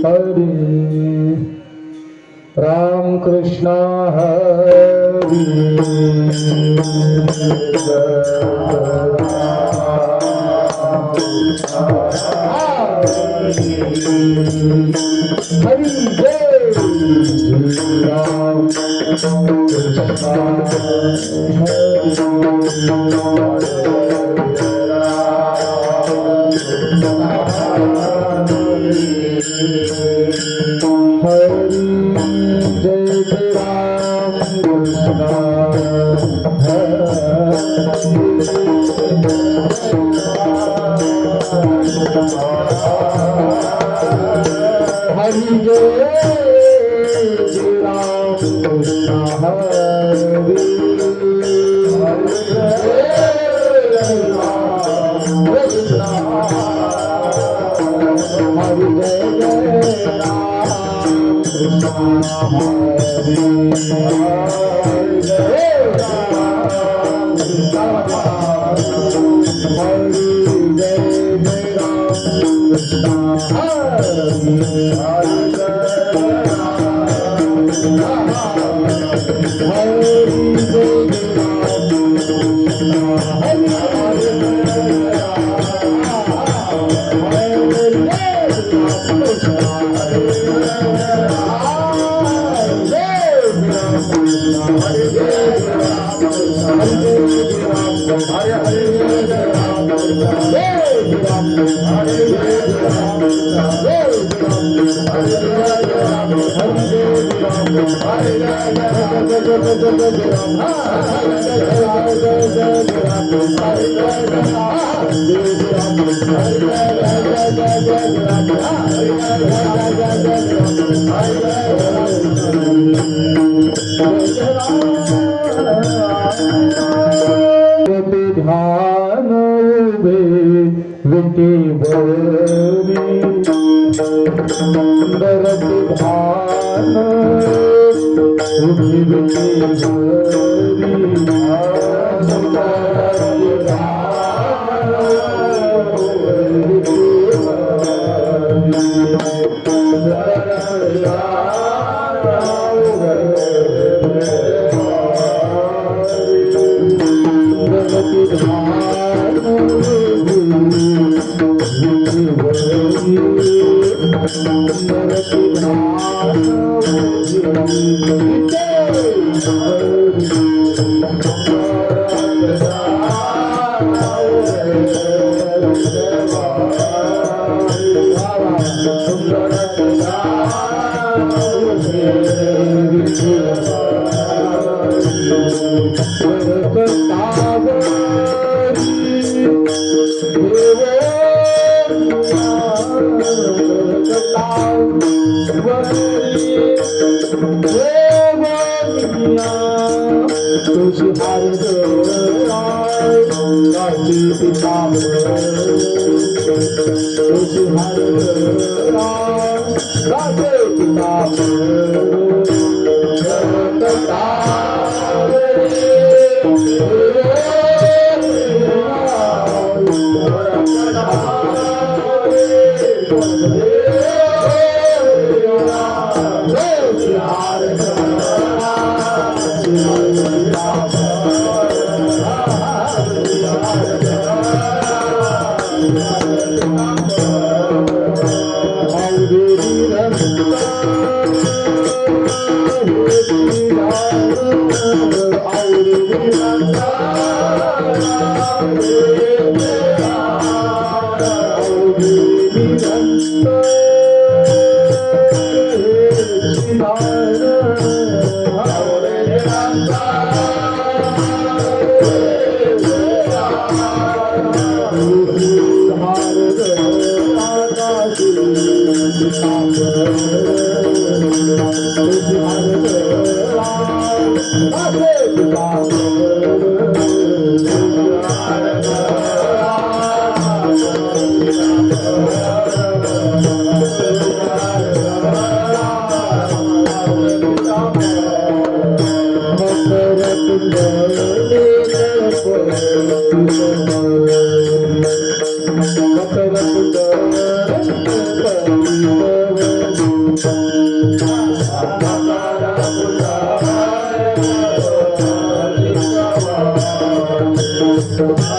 हरि राम कृष्ण हरि हरि जय राम ध्यान उभे विटेवरी सुंदर ध्यान उभे विटेवरी Radhe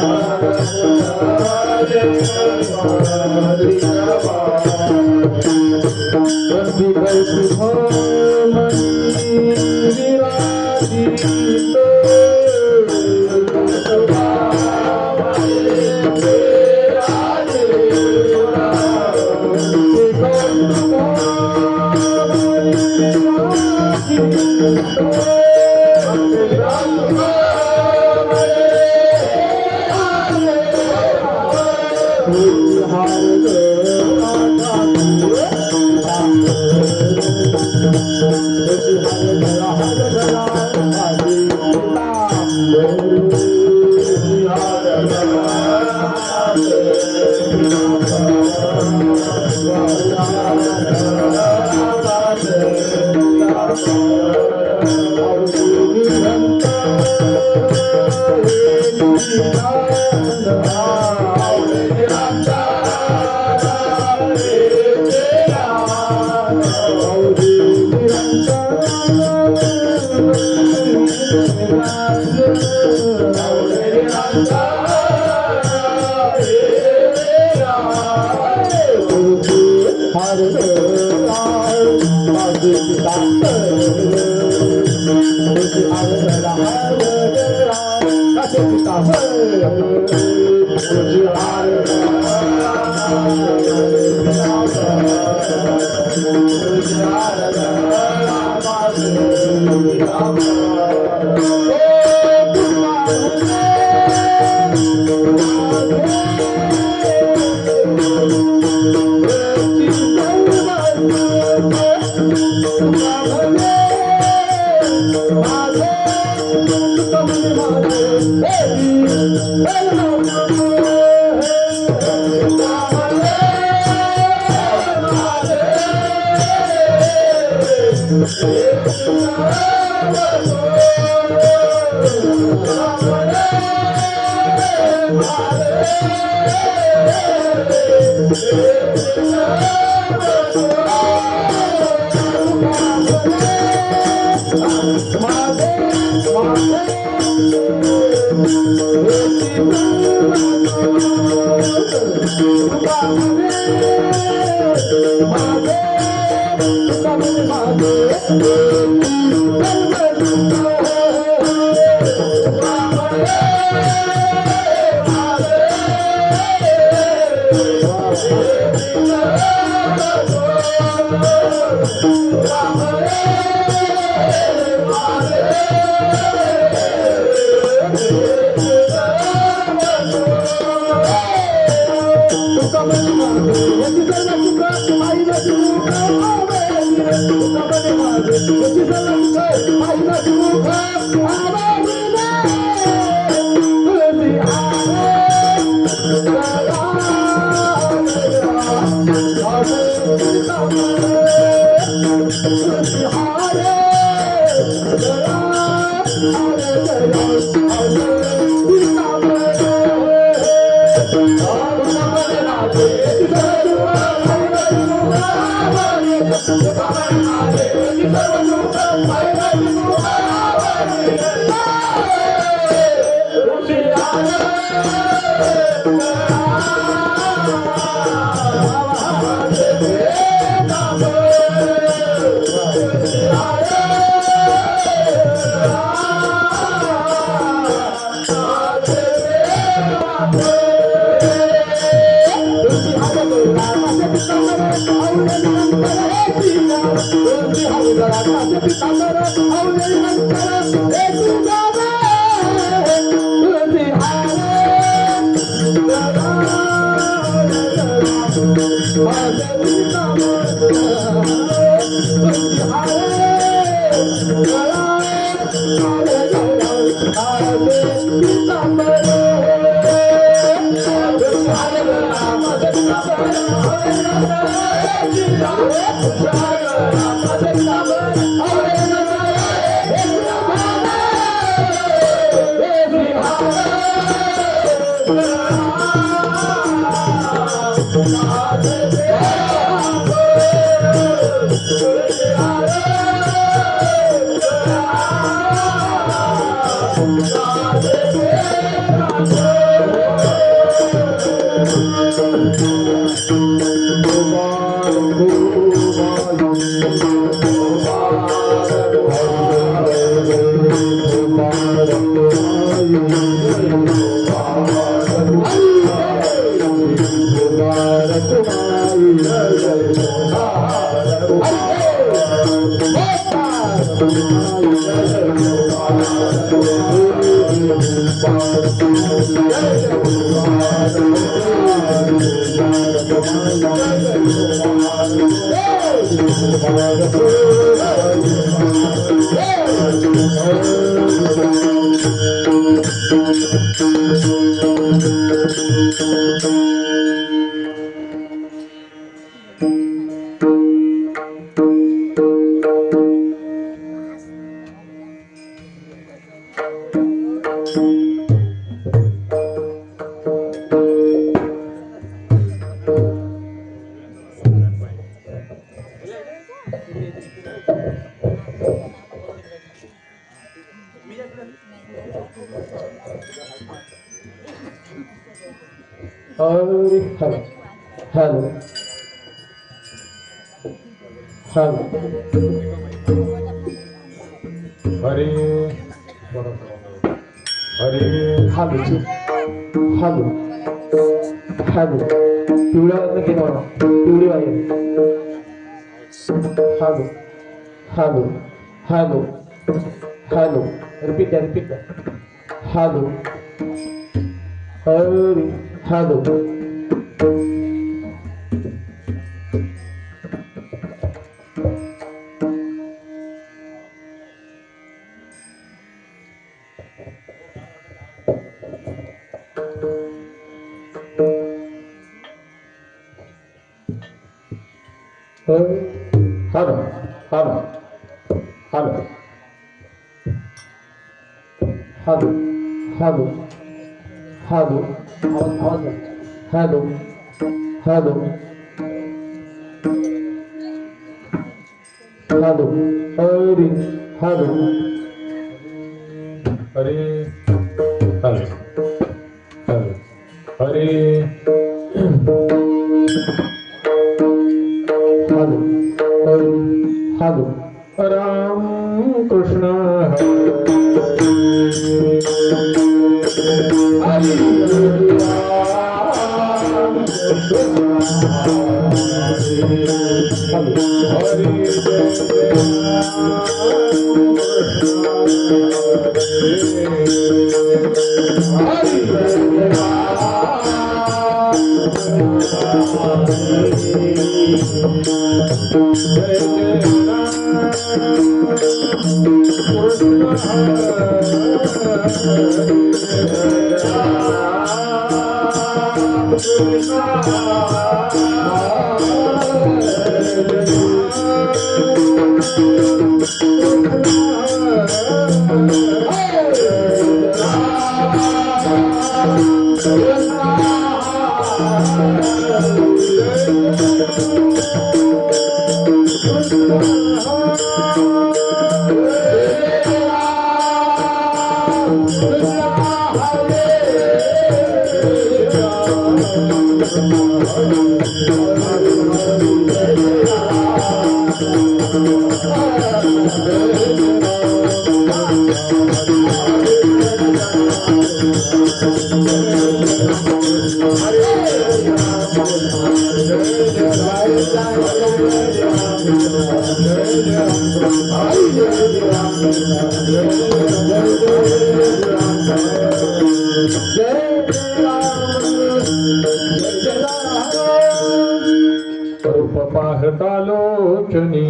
Hello. Hello. Hare. Hare. Hello. Hello. Hello. पिवळ्या वाजता घेऊन आला. पिवळी वाजता. Hello. Hello. Hello. Hello. Repeat that. Repeat that. Hello. Hare. Hello. Hello. Hello. Hello. Hello. Hello. Hello. Hello. Hello. Hello. Hare. Hello. Hare. Hello. Hello. Hare. Hello. Hare. Hello. Ram Krishna Hare. पाहतालोचनी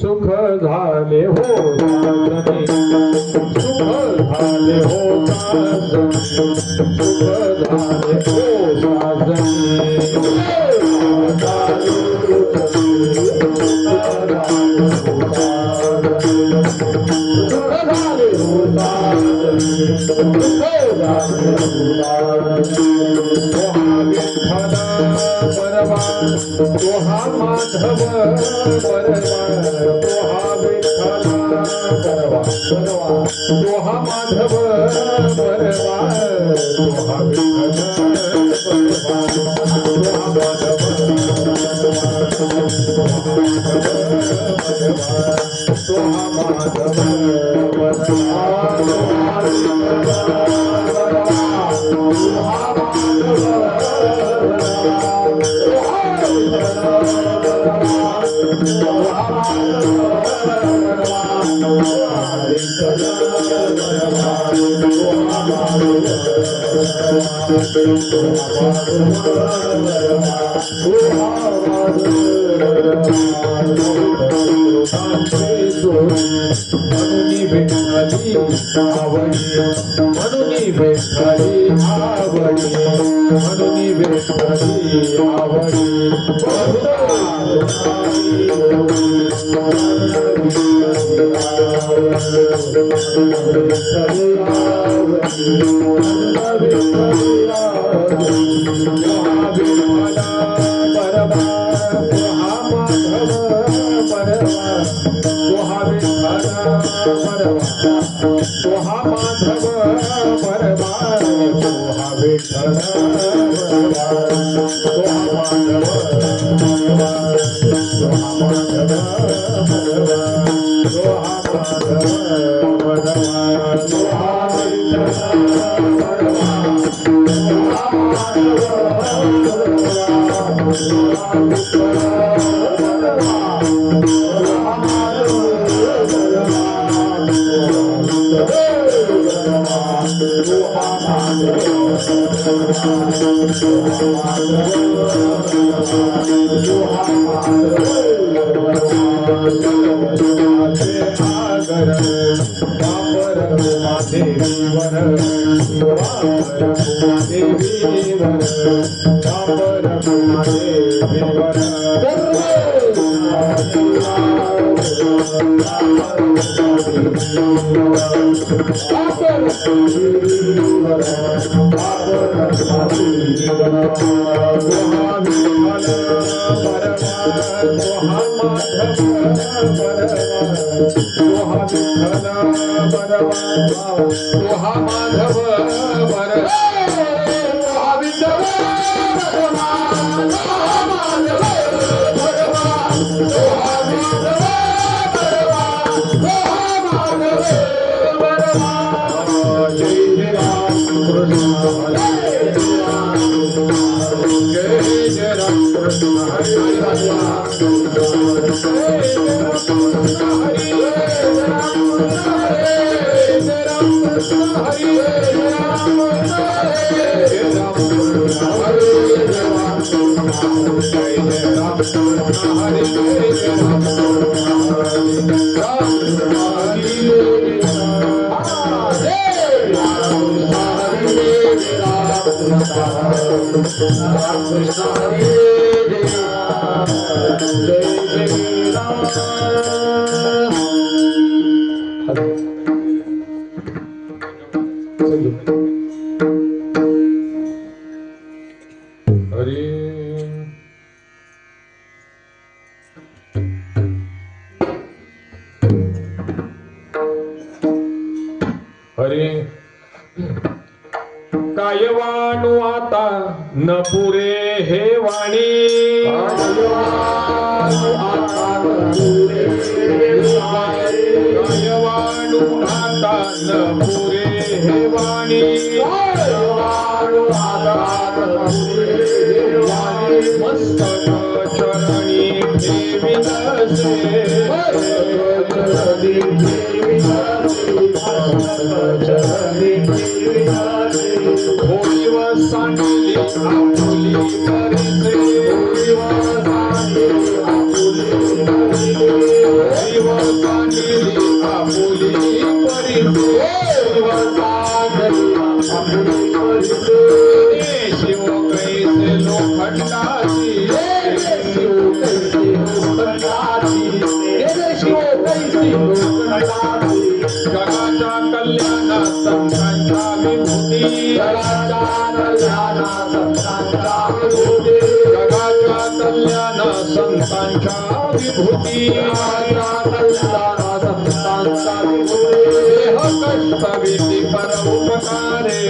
सुख झाले हो साजनी, सुख झाले हो साजनी, सुख झाले हो तोहा माधव परवा, तोहा विठ्ठल परवा, तोहा माधव परवा, तोहा विठ्ठल परवा, तोहा माधव तोहा माधव परवा, कायवाणू आता न पुरे हे वाणी कायवाणू आता न पुरे हे वाणी मस्तक चरणी ठेविनसे होळी व सांडली आपुली परिसे होळी व सांडली आपुली परिसे शिव कैसे लोखंडाची जगाच्या कल्याण संतांच्या विभूती जगाच्या कल्याण संतांच्या विभूती कष्टविधी परोपकारे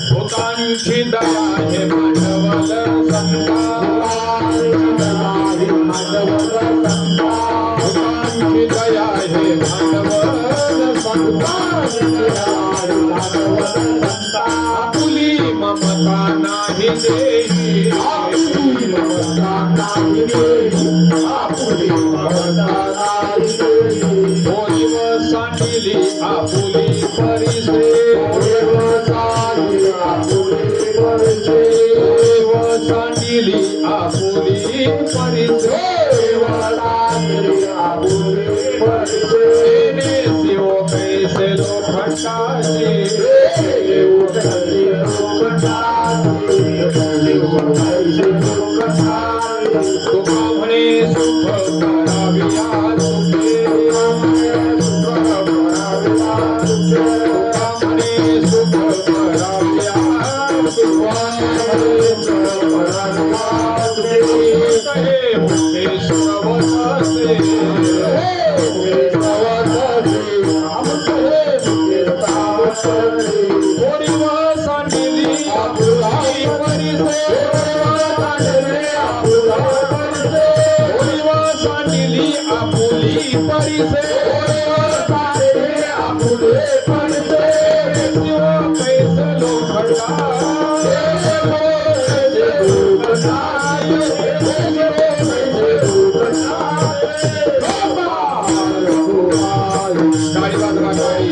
भूतांची दया हे मानवल संता भूतांची दया हे मानवल संता आपुली ममता नाही देही आपुली ममता नाही सांडिली आपुली परिसे देव सांडिली आपुली परिसे देव सांडिली आपुली परिसे देव सांडिली आपुली परिसे तेने शिव कैसे लोखंडाचे देव कैसे लोखंडाचे तुका म्हणे सुख कराविया सुखे तुका म्हणे सुख कराविया सुखे कहे मुखे श्रवणाचे थोडी व सांडिली आपुली परिसे थोडी व सांडिली आपुली परिसे शिव कैसे लोखंडा गाडी बाजूला गाडी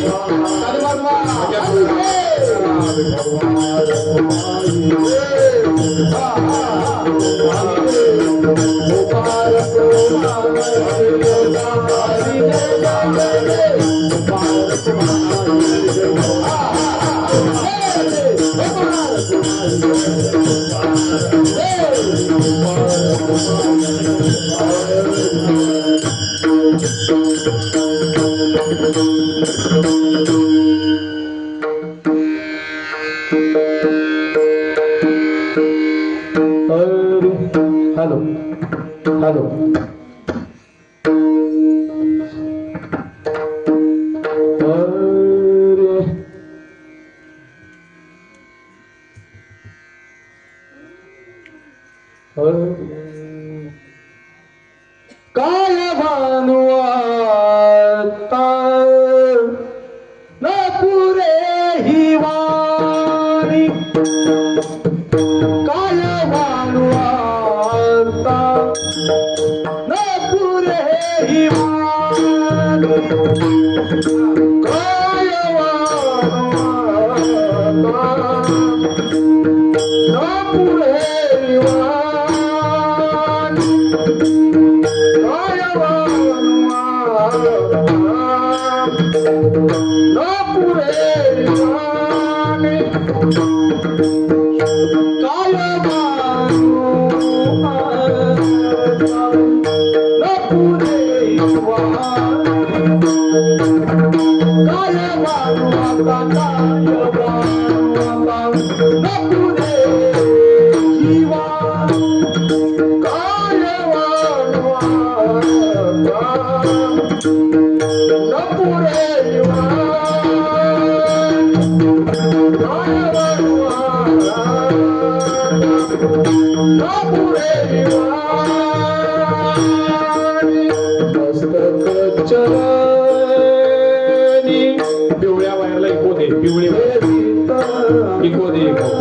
हॅलो हॅलो काय भानुआता न पुरे ही वाणी काय भानुआता न पुरे ही वाणी काय भानुआता न पुरे ही वाणी काय भानुआता न पुरे ही वाणी काय पिवळ्या वायरला इको दे पिवळी इको दे इको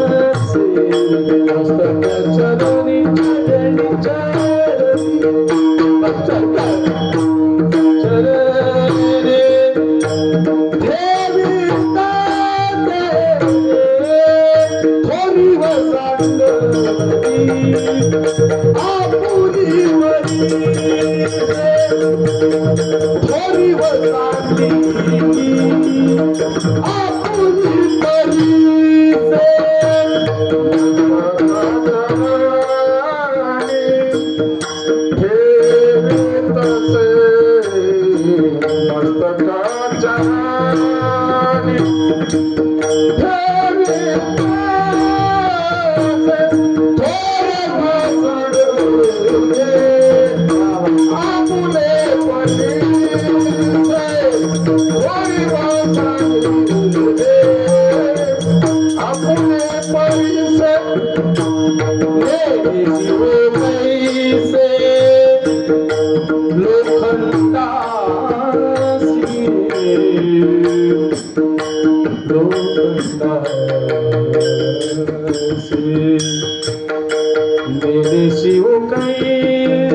मेरे शिव कैसे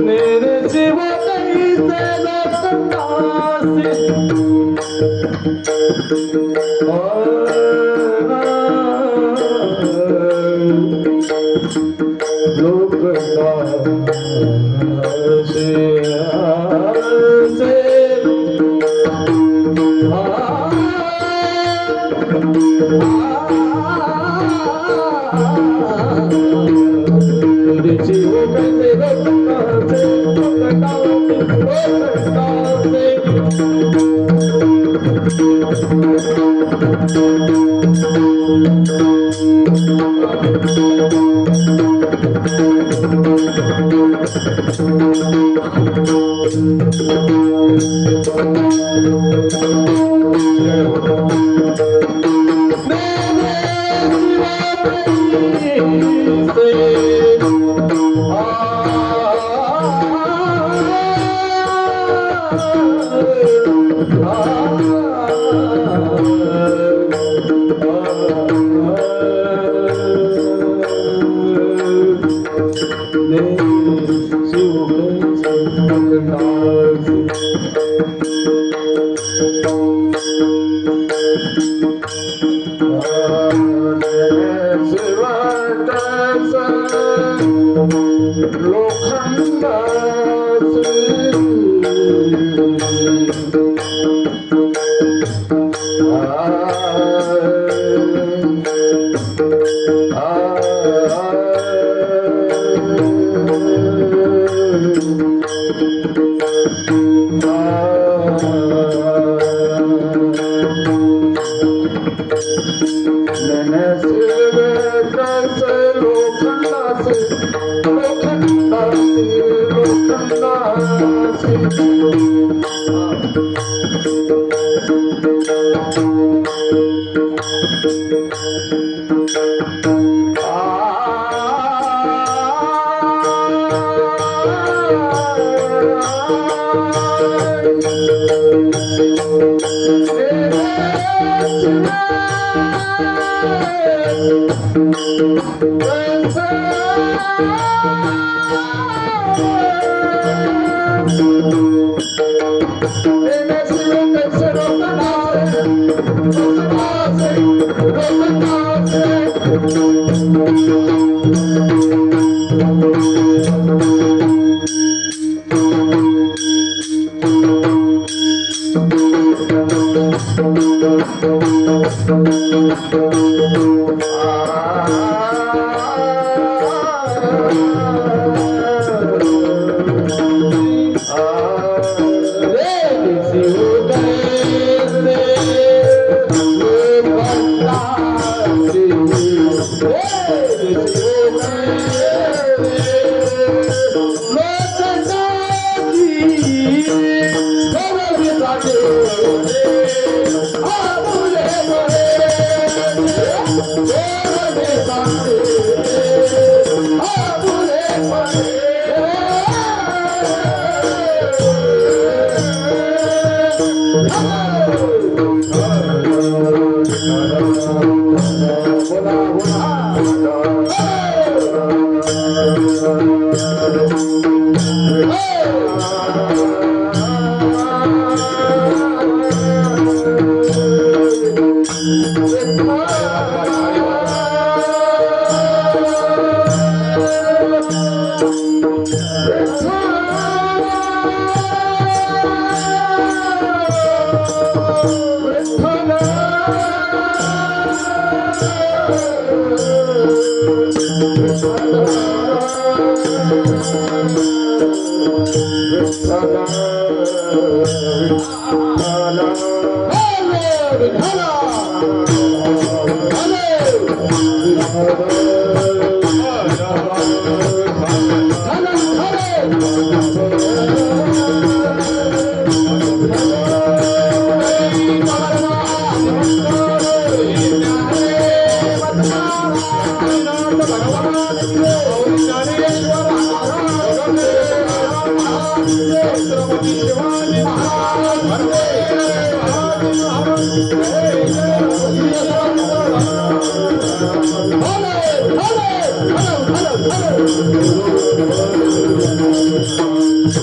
मेरे शिव कैसे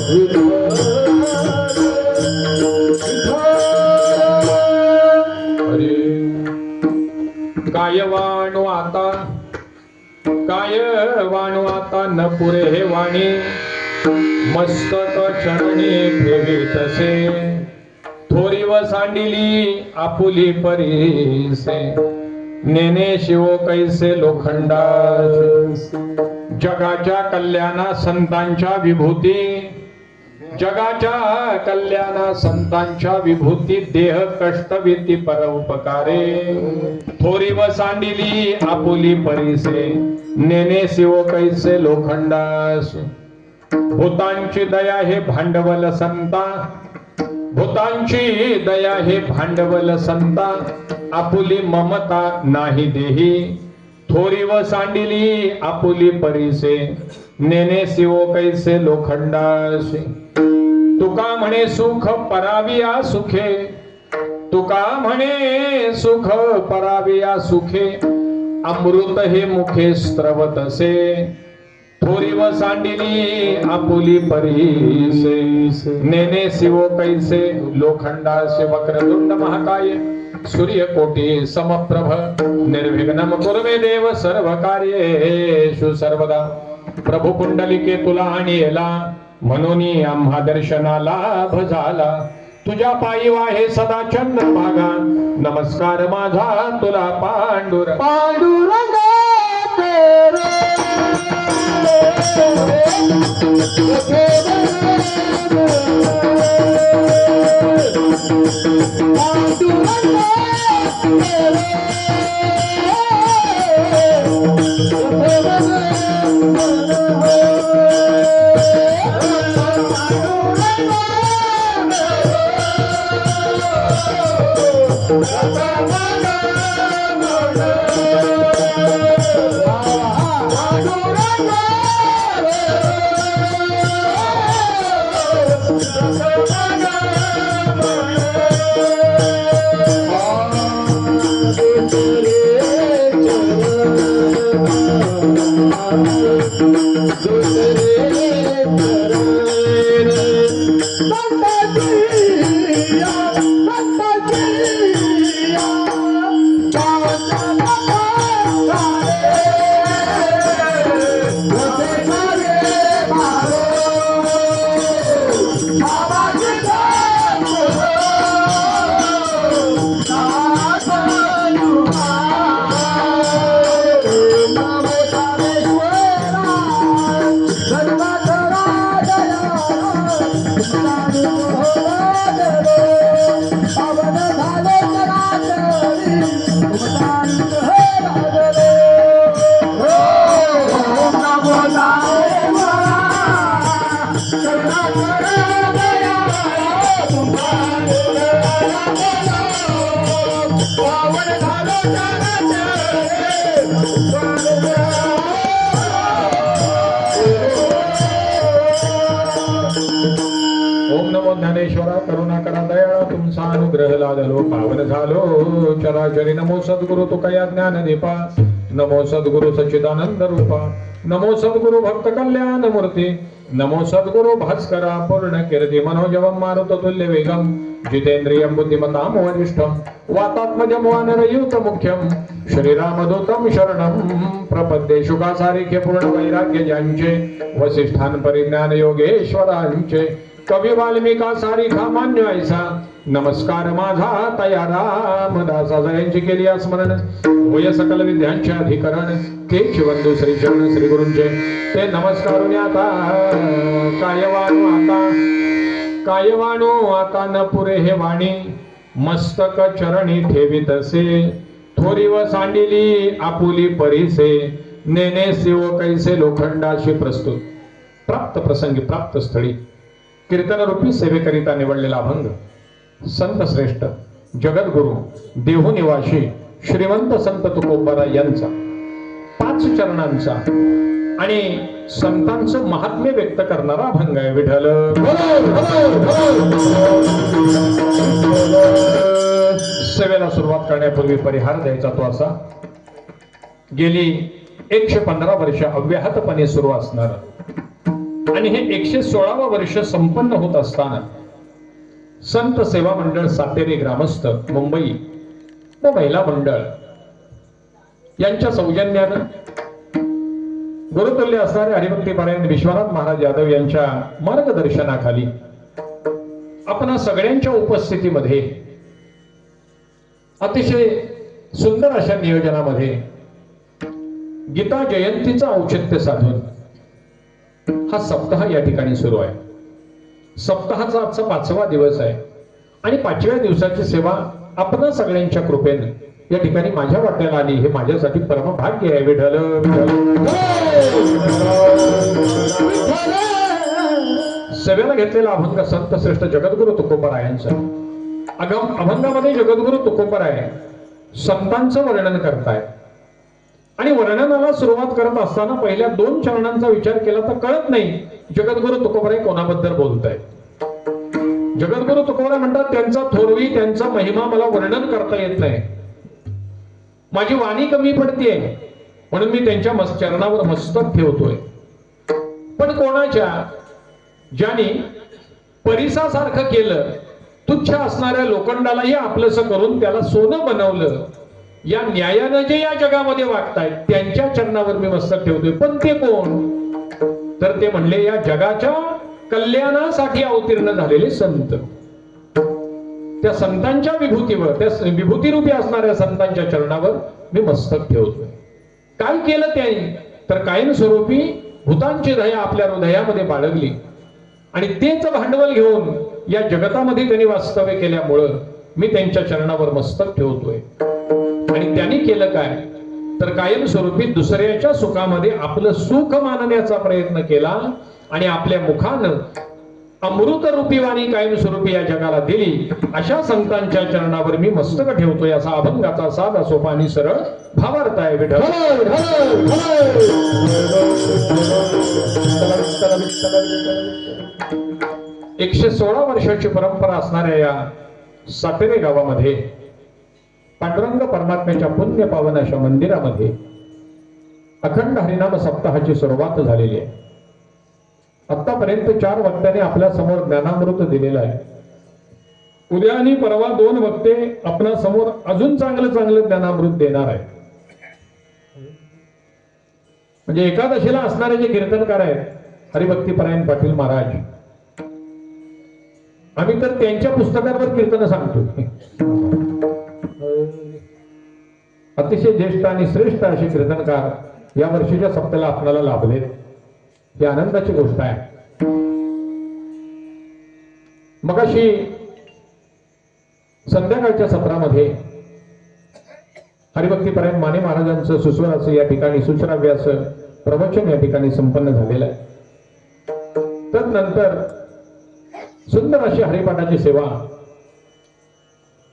Hello. वाणू आता न पुरे हे वाणी मस्तक चरणी ठेवीतसे थोरी व सांडिली आपुली परीसे नेने शिव कैसे लोखंडा जगाच्या कल्याणा संतांच्या विभूती जगाच्या कल्याणा संतांच्या विभूती देह कष्टविती परोपकारे थोरी व सांडिली आपुली परीसे नेने शिव कैसे लोखंडास भूतांची दया हे भांडवल संता भूतांची दया हे भांडवल संता आपुली ममता नाही देही थोरी व सांडिली आपुली परीसे नेने शिव कैसे लोखंडासे तुका म्हणे सुख पराविया सुखे तुका म्हणे सुख पराविया सुखे अमृत हे मुखे स्त्रवतसे थोरी व सांडिली आपुली परीसे नेने शिव कैसे लोखंडासे वक्रतुंड महाकाय सूर्यकोटी समप्रभ निर्विघ्नं कुरु मे देव सर्व कार्येषु सर्वदा प्रभु पुंडलिके तुला आणि येला म्हणून आम्हा दर्शनाला लाभ झाला तुझ्या पायी वाहे सदा चंद्रभागा नमस्कार माझा तुला पांडुरंग पांडुरंग ओम नमो ज्ञानेश्वरा करुणा करा दयाळा तुमचा अनुग्रह लादलो पावन झालो चराचरी नमो सद्गुरु तुकया ज्ञान दीपा नमो सद्गुरु सच्चिदानंद रूपा नमो सद्गुरु भक्त कल्याण मूर्ती नमो सद्गुरु भास्करा पूर्ण कीर्ती मनोजवम मारुत तुल्य वेगम जितेंद्रियं बुद्धिमतां वरिष्ठं वातात्मजं वानरयुत मुख्यं श्रीरामदूतं शरणं प्रपद्ये शुकासारिख्य पूर्ण वैराग्य ज्यांचे वसिष्ठान परिज्ञान योगेश्वरांचे कवी वाल्मिका सारिखा मान्य ऐसा नमस्कार माझा तया रामदासा जयांची केली स्मरण वय सकल विद्यांचे अधिकरण केशवंदू श्री चरण श्री गुरूंचे ते नमस्कारून आता कायवाणू आता न पुरे हे वाणी मस्तक चरणी ठेवीतसे थोरी व सांडिली आपुली परीसे नेने शिव कैसे लोखंडाशी प्रस्तुत प्राप्त प्रसंगी प्राप्त स्थळी कीर्तन रूपी सेवेकरिता निवडलेला अभंग संत श्रेष्ठ जगद्गुरु देहू निवासी श्रीमंत संत तुकोबारा यांचा 5 चरणांचा आणि संतांचं महात्म्य व्यक्त करणारा अभंग आहे विठ्ठल सेवेला सुरुवात करण्यापूर्वी परिहार द्यायचा तो असा गेली 115 वर्ष अव्याहतपणे सुरू असणार आणि हे 116वा वर्ष संपन्न होत असताना संत सेवा मंडळ सातेरी ग्रामस्थ मुंबई व महिला मंडळ यांच्या सौजन्यानं गुरुतुल्य असणारे हरिभक्तीपरायण विश्वनाथ महाराज यादव यांच्या मार्गदर्शनाखाली आपणा सगळ्यांच्या उपस्थितीमध्ये अतिशय सुंदर अशा नियोजनामध्ये गीता जयंतीचं औचित्य साधून हा सप्ताह या ठिकाणी सुरू आहे. सप्ताहाचा आजचा 5वा दिवस आहे आणि 5व्या दिवसाची सेवा आपणा सगळ्यांच्या कृपेने या ठिकाणी माझ्या वाट्याला आली. हे माझ्यासाठी परमभाग्य आहे. विठ्ठल सेवेला घेतलेला अभंग संत श्रेष्ठ जगद्गुरु तुकोबरायांचा. अभंगामध्ये जगद्गुरु तुकोबराय संतांचं वर्णन करताय आणि वर्णनाला सुरुवात करत असताना पहिल्या 2 चरणांचा विचार केला तर कळत नाही जगद्गुरु तुकोबराय कोणाबद्दल बोलताय. जगद्गुरु तुकोबराय म्हणतात त्यांचा थोरवी त्यांचा महिमा मला वर्णन करता येत नाही, माझी वाणी कमी पडते म्हणून मी त्यांच्या चरणावर मस्तक ठेवतोय. पण कोणाच्या ज्याने परिसासारखं केलं, तुच्छ असणाऱ्या लोखंडालाही आपलंसं करून त्याला सोनं बनवलं, या न्यायानं जे या जगामध्ये वागतायत त्यांच्या चरणावर मी मस्तक ठेवतोय. पण ते कोण? तर ते म्हणले या जगाच्या कल्याणासाठी अवतीर्ण झालेले संत. त्या संतांच्या विभूतीवर, त्या विभूतीरूपी असणाऱ्या संतांच्या चरणावर मी मस्तक ठेवतोय. काय केलं त्यांनी? तर कायमस्वरूपी भूतांची दया आपल्या हृदयामध्ये बाळगली आणि तेच भांडवल घेऊन या जगतामध्ये त्यांनी वास्तव्य केल्यामुळं मी त्यांच्या चरणावर मस्तक ठेवतोय. आणि त्यांनी केलं काय? तर कायमस्वरूपी दुसऱ्याच्या सुखामध्ये आपलं सुख मानण्याचा प्रयत्न केला आणि आपल्या मुखानं अमृत रूपी वाणी कायमस्वरूपी या जगाला दिली. अशा संतांच्या चरणावर मी मस्तक ठेवतोय. असा अभंगाचा साधा सोपा आणि सरळ भावार्थ आहे. विठ्ठल 116 वर्षाची परंपरा असणाऱ्या या सातेरे गावामध्ये पांडुरंग परमात्म्याच्या पुण्य पावन अशा मंदिरामध्ये अखंड हरिनाम सप्ताहाची सुरुवात झालेली आहे. आतापर्यंत 4 वक्त्यांनी आपल्या समोर ज्ञानामृत दिलेलं आहे. उद्या आणि परवा 2 वक्ते आपल्या समोर अजून चांगलं ज्ञानामृत देणार आहे. म्हणजे एकादशीला असणारे जे कीर्तनकार आहेत हरिभक्तीपरायण पाटील महाराज, आम्ही तर त्यांच्या पुस्तकांवर कीर्तन सांगतो. अतिशय ज्येष्ठ आणि श्रेष्ठ असे कीर्तनकार या वर्षीच्या सप्त्याला आपल्याला लाभले. ही आनंदाची गोष्ट आहे. मगाशी संध्याकाळच्या सत्रामध्ये हरिभक्तीपरायण माने महाराजांचं सुस्वर असं या ठिकाणी सुश्राव्य असं प्रवचन या ठिकाणी संपन्न झालेलं आहे. तदनंतर सुंदर अशी हरिपाठाची सेवा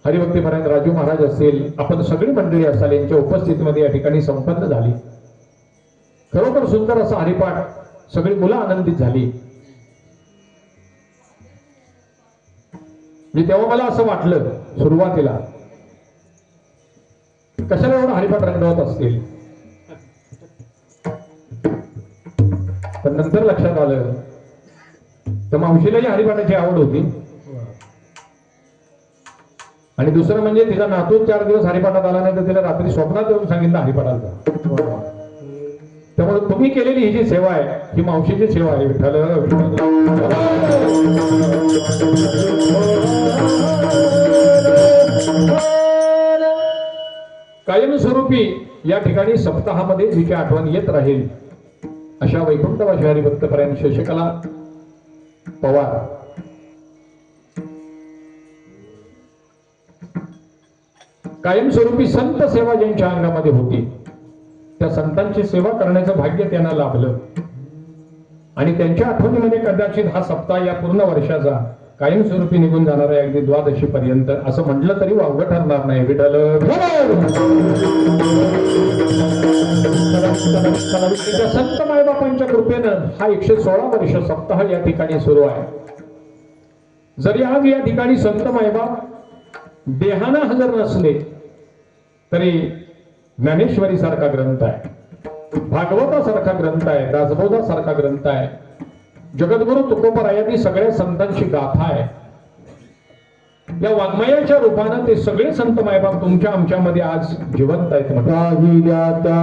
हरिभक्तीपरायण राजू महाराज असतील, आपण सगळी मंडळी असाल यांच्या उपस्थितीमध्ये या ठिकाणी संपन्न झाली. खरोखर सुंदर असा हरिपाठ, सगळी मुलं आनंदित झाली. मी तेव्हा मला असं वाटलं सुरुवातीला कशाला एवढा हरिपाठ रंगवत असतील, पण नंतर लक्षात आलं तर मावशीलाही हरिपाठाची आवड होती आणि दुसरं म्हणजे तिचा नातू 4 दिवस हरिपाठात आला नाही तर तिला रात्री स्वप्नात येऊन सांगितलं हरिपाठाला. त्यामुळे तुम्ही केलेली ही जी सेवा आहे ही मावशीची सेवा आहे. विठ्ठल कायमस्वरूपी या ठिकाणी सप्ताहामध्ये जिची आठवण येत राहील अशा वैकुंठवासी हरिभक्तपरायण शशिकला पवार कायमस्वरूपी संत सेवा ज्यांच्या अंगामध्ये होती त्या संतांची सेवा करण्याचं भाग्य त्यांना लाभलं आणि त्यांच्या आठवणीमध्ये कदाचित हा सप्ताह या पूर्ण वर्षाचा कायमस्वरूपी निघून जाणार आहे, अगदी द्वादशी पर्यंत असं म्हटलं तरी वावगं ठरणार नाही. विठ्ठल संत मायबापांच्या कृपेनं हा 116 वर्ष सप्ताह या ठिकाणी सुरू आहे. जरी आज या ठिकाणी संत मायबाप देहाना हजर नसले तरी ज्ञानेश्वरी सारखा ग्रंथ आहे, भागवता सारखा ग्रंथ आहे, दासबोधा सारखा ग्रंथ आहे, जगद्गुरु तुकोबरायांनी सगळ्या संतांची गाथा आहे. या वाङ्मयाच्या रूपानं ते सगळे संत मायबाप तुमच्या आमच्यामध्ये आज जिवंत आहेत म्हटलं. राहिल्या त्या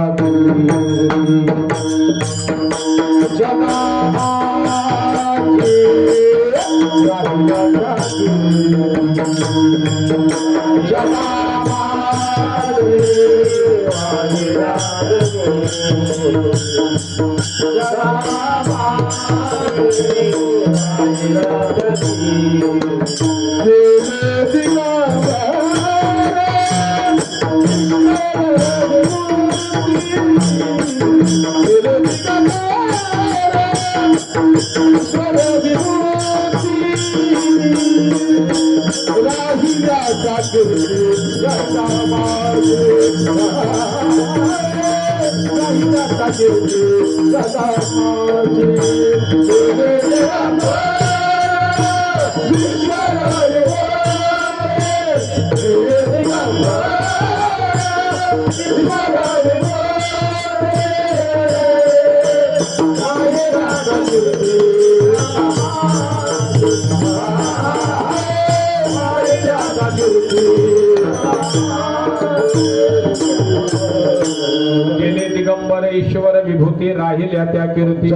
गेले दिगंबर ईश्वर विभूती राहिल्या त्या कीर्ती.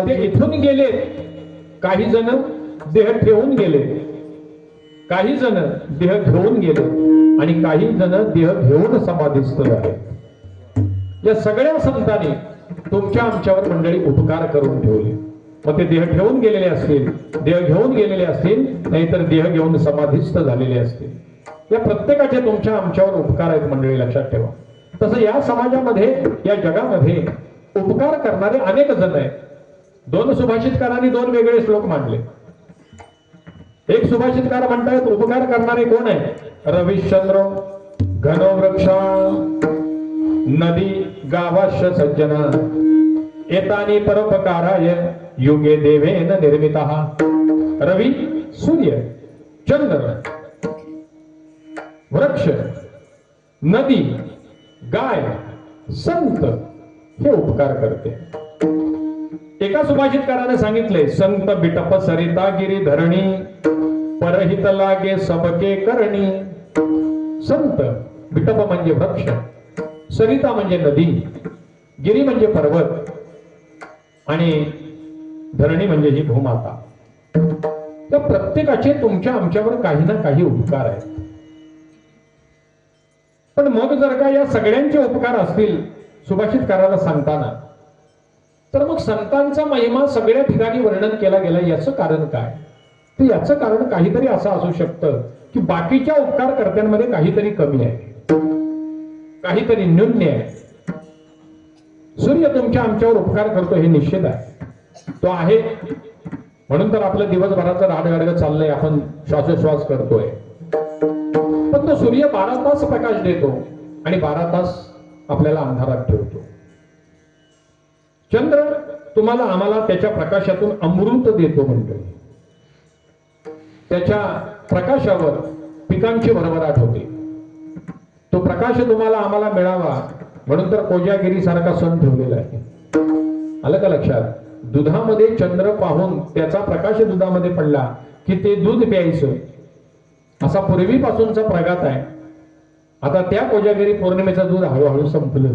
ते इथून गेले, काही जण देह ठेवून गेले, काही जण देह घेऊन गेले आणि काही जण देह घेऊन समाधीस्थ झाले. या सगळ्या संतांनी तुमच्या आमच्यावर मंडळी उपकार करून ठेवले. मग ते देह ठेवून गेलेले असतील, देह घेऊन गेलेले असतील, नाहीतर देह घेऊन समाधीस्थ झालेले असतील. या प्रत्येकाचे तुमच्या आमच्यावर उपकार आहेत मंडळी, लक्षात ठेवा. तसं या समाजामध्ये, या जगामध्ये उपकार करणारे अनेक जण आहेत. दोन सुभाषितकारांनी दोन वेगळे श्लोक मांडले. एक सुभाषितकार म्हणतायत उपकार करणारे कोण आहे? रविश्चंद्र, घनवृक्ष, नदी, गावाश्य सज्जना, एतानी परोपकाराय युगे देवेन निर्मितः. रवी, सूर्य, चंद्र, वृक्ष, नदी, गाय, संत हे उपकार करते. एका सुभाषितकाराने सांगितले, संत बिटप सरिता गिरी धरणी, परहित लागे सबके करणी. संत, बिटप म्हणजे वृक्ष, सरिता म्हणजे नदी, गिरी म्हणजे पर्वत आणि धरणी म्हणजे ही भूमाता. तर प्रत्येकाचे तुमच्या आमच्यावर काही ना काही उपकार आहेत. पण मग जर का या सगळ्यांचे उपकार असतील सुभाषितकाराला सांगताना, तर मग संतांचा महिमा सगळ्या ठिकाणी वर्णन केला गेला. याचं कारण काय? तर याचं कारण काहीतरी असं असू शकतं की बाकीच्या उपकार कर्त्यांमध्ये काहीतरी कमी आहे, काहीतरी न्यून्य आहे. सूर्य तुमच्या आमच्यावर उपकार करतो हे निश्चित आहे, तो आहे. म्हणून तर आपलं दिवसभराचं राडगाडगं चाललंय, आपण श्वासोश्वास करतोय. पण तो सूर्य 12 तास प्रकाश देतो आणि 12 तास आपल्याला अंधारात ठेवतो. चंद्र तुम्हाला आम्हाला त्याच्या प्रकाशातून अमृत देतो म्हणतो. त्याच्या प्रकाशावर पिकांची भरभराट होते. तो प्रकाश तुम्हाला आम्हाला मिळावा म्हणून तर कोजागिरी सारखा सण ठेवलेला आहे. आलं का लक्षात? दुधामध्ये चंद्र पाहून त्याचा प्रकाश दुधामध्ये पडला की ते दूध प्यायचं, असा पूर्वीपासूनचा प्रघात आहे. आता त्या कोजागिरी पौर्णिमेचं दूध हळूहळू संपलं.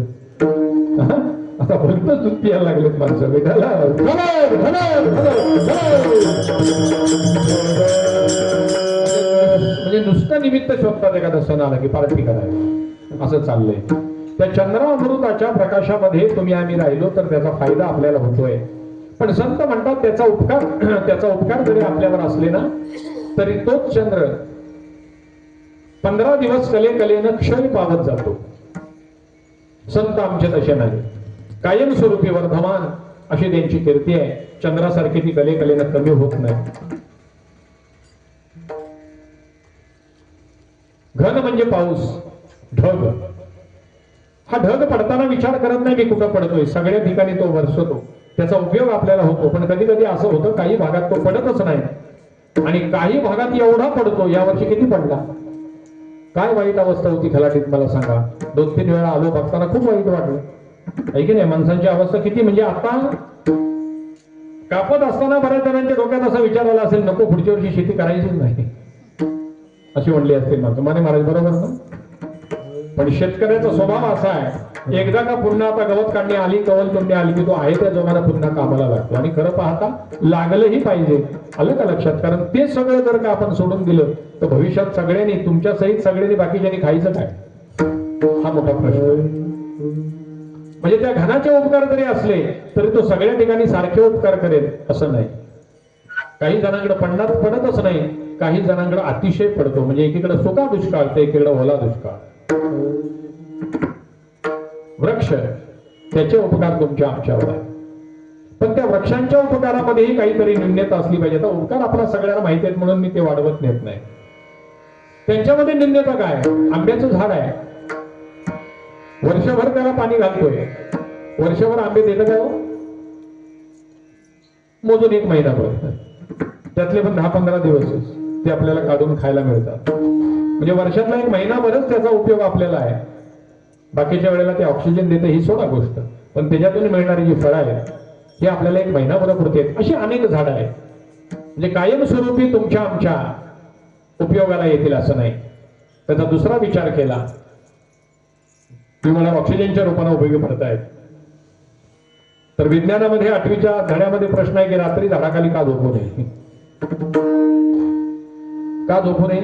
आता फक्त दूध प्यायला लागलेत माणसं. भेटायला म्हणजे नुसतं निमित्त शोधतात एखादा सण आला की पार्टी करायला, असं चाललंय. त्या चंद्रामृताच्या प्रकाशामध्ये तुम्ही आम्ही राहिलो तर त्याचा फायदा आपल्याला होतोय. पण संत म्हणतात त्याचा उपकार जरी आपल्यावर असले ना तरी तोच चंद्र 15 दिवस कलेनं क्षय पावत जातो. संत आमचे तसे नाही, कायमस्वरूपी वर्धमान अशी त्यांची कीर्ती आहे. चंद्रासारखी ती कलेनं कमी होत नाही. घन म्हणजे पाऊस, ढग. हा ढग पडताना विचार करत नाही मी कुठं पडतोय, सगळ्या ठिकाणी तो बरसतो, त्याचा उपयोग आपल्याला होतो. पण कधी कधी असं होतं काही भागात तो पडतच नाही आणि काही भागात एवढा पडतो. यावर्षी किती पडला? काय वाईट अवस्था होती खलाटीत मला सांगा. 2-3 वेळा आलो, बघताना खूप वाईट वाटलं. आहे की नाही? माणसांची अवस्था किती म्हणजे आता कापत असताना बऱ्याच जणांच्या डोक्यात असा विचार आला असेल नको पुढच्या वर्षी शेती करायचीच नाही. अशी म्हणली असतील माणसं. माने महाराज बरोबर ना? पण शेतकऱ्याचा स्वभाव असा आहे, एकदा का पुन्हा आता गवत काढणी आली, कवल तोडणी आली की तो आहे त्या जोमाला पुन्हा कामाला लागतो. आणि खरं पाहता लागलंही पाहिजे. आलं का लक्षात? कारण ते सगळं जर का आपण सोडून दिलं तर भविष्यात सगळ्यांनी, तुमच्या सहित सगळ्यांनी बाकीच्यांनी खायचं काय, हा मोठा प्रश्न. म्हणजे त्या घनाचे उपकार जरी असले तरी तो सगळ्या ठिकाणी सारखे उपकार करेल असं नाही. काही जणांकडे पडतच नाही, काही जणांकडे अतिशय पडतो. म्हणजे एकीकडे सुका दुष्काळ तर एकीकडे ओला दुष्काळ. वृक्ष त्याचे उपकार तुमच्या आमच्यावर आहे, पण त्या वृक्षांच्या उपकारामध्येही काहीतरी न्यूनता असली पाहिजे. आता उपकार आपला सगळ्यांना माहिती आहेत म्हणून मी ते वाढवत नेत नाही. त्यांच्यामध्ये न्यूनता काय? आंब्याचं झाड आहे, वर्षभर त्याला पाणी घालतोय, वर्षभर आंबे देतं काय हो? मोजून 1 महिनाभर, त्यातले पण 10-15 दिवसच ते आपल्याला काढून खायला मिळतात. म्हणजे वर्षातला 1 महिनाभरच त्याचा उपयोग आपल्याला आहे. बाकीच्या वेळेला ते ऑक्सिजन देते ही सोडा गोष्ट, पण त्याच्यातून मिळणारी जी फळं आहेत ही आपल्याला 1 महिनाभर पुरते. अशी अनेक झाडं आहेत, म्हणजे कायमस्वरूपी तुमच्या आमच्या उपयोगाला येतील असं नाही. त्याचा दुसरा विचार केला की मला ऑक्सिजनच्या रूपाने उपयोगी पडतायत. तर विज्ञानामध्ये 8वीच्या धड्यामध्ये प्रश्न आहे की रात्री झाडाखाली का झोपू नये? का झोपू नये?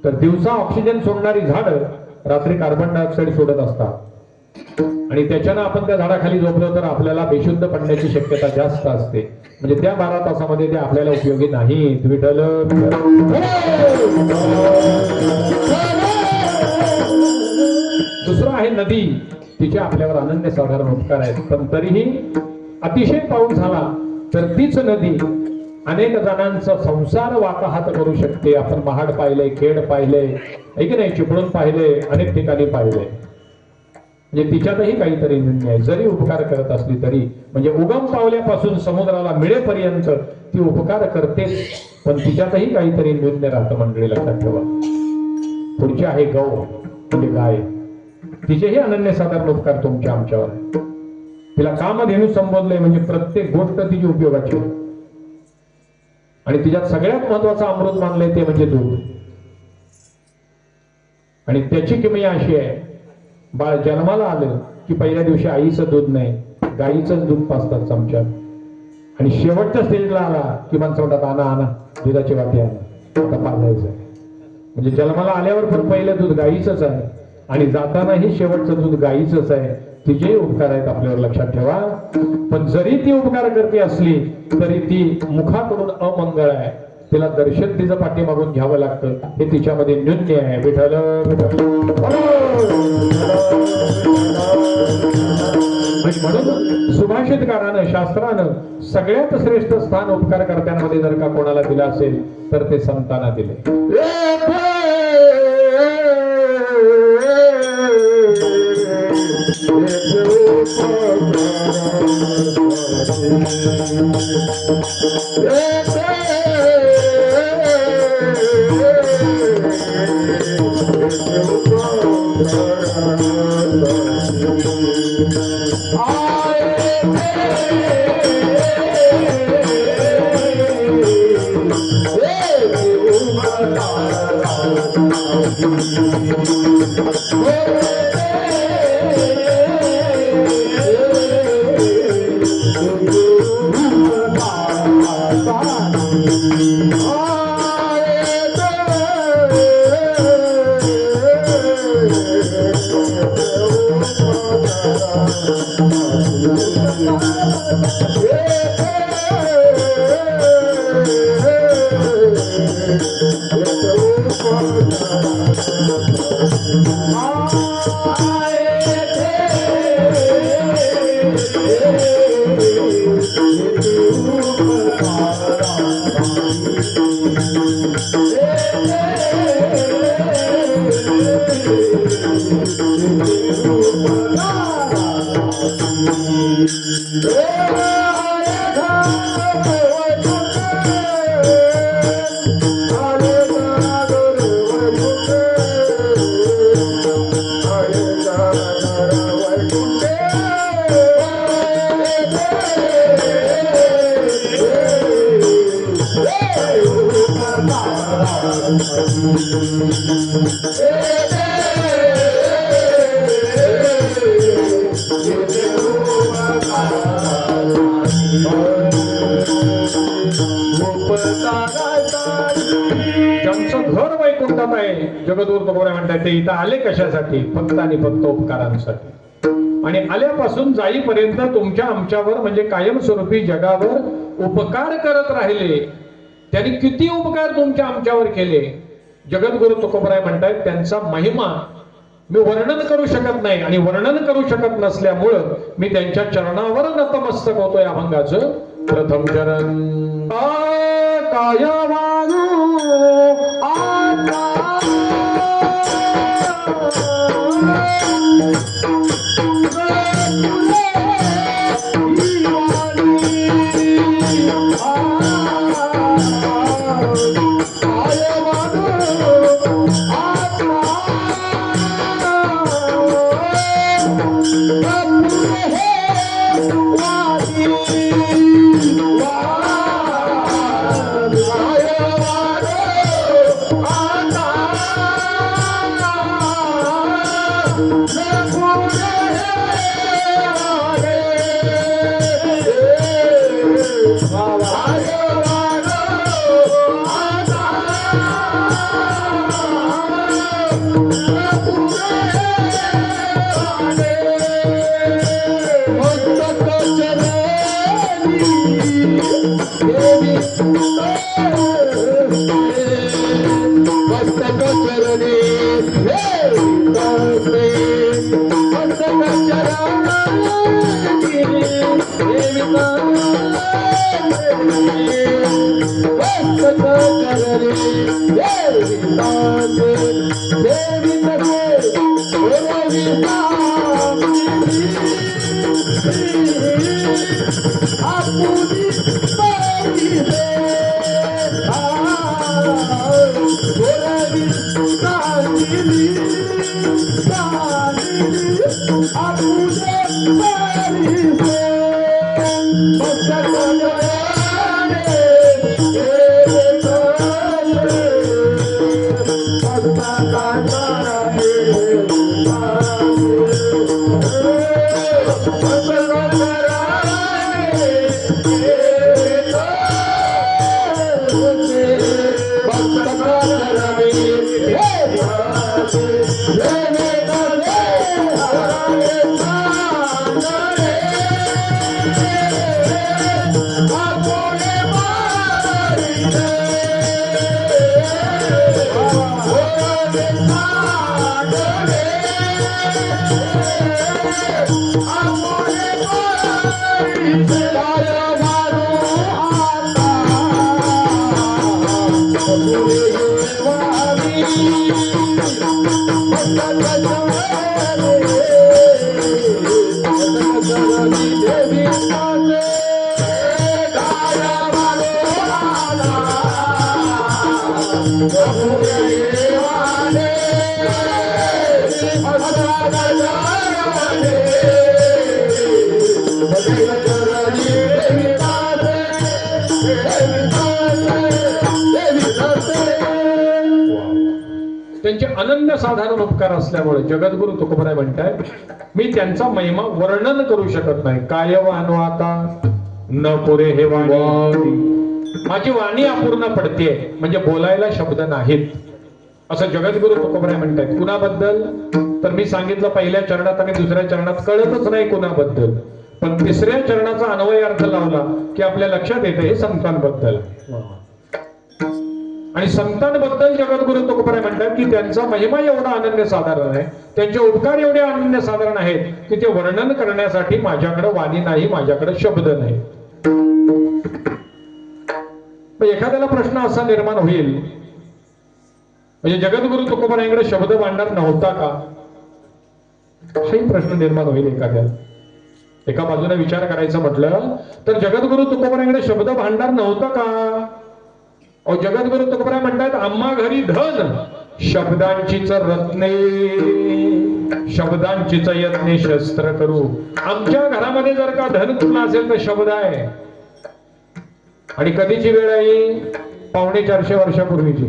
तर दिवसा ऑक्सिजन सोडणारी झाडं रात्री कार्बन डायऑक्साईड सोडत असतात, आणि त्याच्यानं आपण त्या झाडाखाली झोपलो तर आपल्याला बेशुद्ध पडण्याची शक्यता जास्त असते. म्हणजे त्या 12 तासामध्ये ते आपल्याला उपयोगी नाहीत. विठ्ठल. दुसरं आहे नदी, तिचे आपल्यावर अनन्य साधारण उपकार आहेत, पण तरीही अतिशय पाऊस झाला तर तीच नदी अनेक जणांचा संसार वाताहात करू शकते. आपण महाड पाहिले, खेड पाहिले, आहे की नाही, चिपळूण पाहिले, अनेक ठिकाणी पाहिले. म्हणजे तिच्यातही काहीतरी न्यून्य आहे. जरी उपकार करत असली तरी, म्हणजे उगम पावल्यापासून समुद्राला मिळेपर्यंत ती उपकार करतेच, पण तिच्यातही काहीतरी न्यून्य राहतं. मंडळी लक्षात ठेवा. पुढची आहे गौ, म्हणजे गाय. तिचेही अनन्यसाधारण उपकार तुमच्या आमच्यावर आहे. तिला कामधेनू संबोधलंय, म्हणजे प्रत्येक गोष्ट तिची उपयोगाची आहे. आणि तिच्यात सगळ्यात महत्वाचं अमृत मानलंय ते म्हणजे दूध. आणि त्याची किमया अशी आहे, बाळ जन्माला आलं की पहिल्या दिवशी आईचं दूध नाही, गाईचंच दूध पाजतात चमच्यात. आणि शेवटच्या स्टेजला आला की माणसं म्हणतात आणा आणा दुधाची वाटी आणा, आता पाजायचं आहे. म्हणजे जन्माला आल्यावर पण पहिलं दूध गाईचंच आहे, आणि जातानाही शेवटचं दूध गाईचंच आहे. तिचे उपकार आहेत आपल्यावर, लक्षात ठेवा. पण जरी ती उपकार करते असली तरी ती मुखाकडून अमंगळ आहे. तिला दर्शन तिचं पाठीमागून घ्यावं लागतं, हे तिच्यामध्ये न्यून्य आहे. विठ्ठल. म्हणून सुभाषितकारानं, शास्त्रानं सगळ्यात श्रेष्ठ स्थान उपकार कर्त्यांमध्ये जर का कोणाला दिलं असेल तर ते संतांना दिले. Hare ज्यांचं घर वैकुंठात आहे जगद्गुरु तुकोबराय म्हणतात ते इथं आले कशासाठी? फक्त आणि फक्त उपकारांसाठी. आणि आल्यापासून जाईपर्यंत तुमच्या आमच्यावर म्हणजे कायमस्वरूपी जगावर उपकार करत राहिले. त्यांनी किती उपकार तुमच्या आमच्यावर केले. जगद्गुरु तुकोबराय म्हणतात त्यांचा महिमा मी वर्णन करू शकत नाही आणि वर्णन करू शकत नसल्यामुळं मी त्यांच्या चरणावर नतमस्तक होतो. या अभंगाचं प्रथम चरण काय वाणू त्यांचे अनन्य साधारण उपकार असल्यामुळे जगद्गुरु तुकोबराय म्हणतात मी त्यांचा महिमा वर्णन करू शकत नाही. काय वाणू आता न पुरे हे वाणी, माझी वाणी अपूर्ण पडते म्हणजे बोलायला शब्द नाहीत असं जगद्गुरु तुकोबराय म्हणतात. कुणाबद्दल तर मी सांगितलं पहिल्या चरणात आणि दुसऱ्या चरणात कळतच नाही कुणाबद्दल, पण तिसऱ्या चरणाचा अन्वय अर्थ लावला की आपल्या लक्षात येते हे संतांबद्दल. आणि संतांबद्दल जगद्गुरु तुकोबराय म्हणतात की त्यांचा महिमा एवढा अनन्य साधारण आहे, त्यांचे उपकार एवढे अनन्य साधारण आहेत की ते वर्णन करण्यासाठी माझ्याकडे वाणी नाही, माझ्याकडे शब्द नाही. एखाद्याला प्रश्न असा निर्माण होईल म्हणजे जगद्गुरु तुकोबरायांकडे शब्द भांडार नव्हता का, हाही प्रश्न निर्माण होईल एखाद्याला. एका बाजूने विचार करायचं म्हटलं तर जगद्गुरु तुकोबरायांकडे शब्द भांडार नव्हता का. जगद्गुरु तुकोबराय म्हणतात आम्हा घरी धन शब्दांचीच रत्ने, शब्दांचीच यत्ने शस्त्र करू. आमच्या घरामध्ये जर का धन कुठला असेल तर शब्द आहे. आणि कधीची वेळ आहे? 450 वर्षापूर्वीची.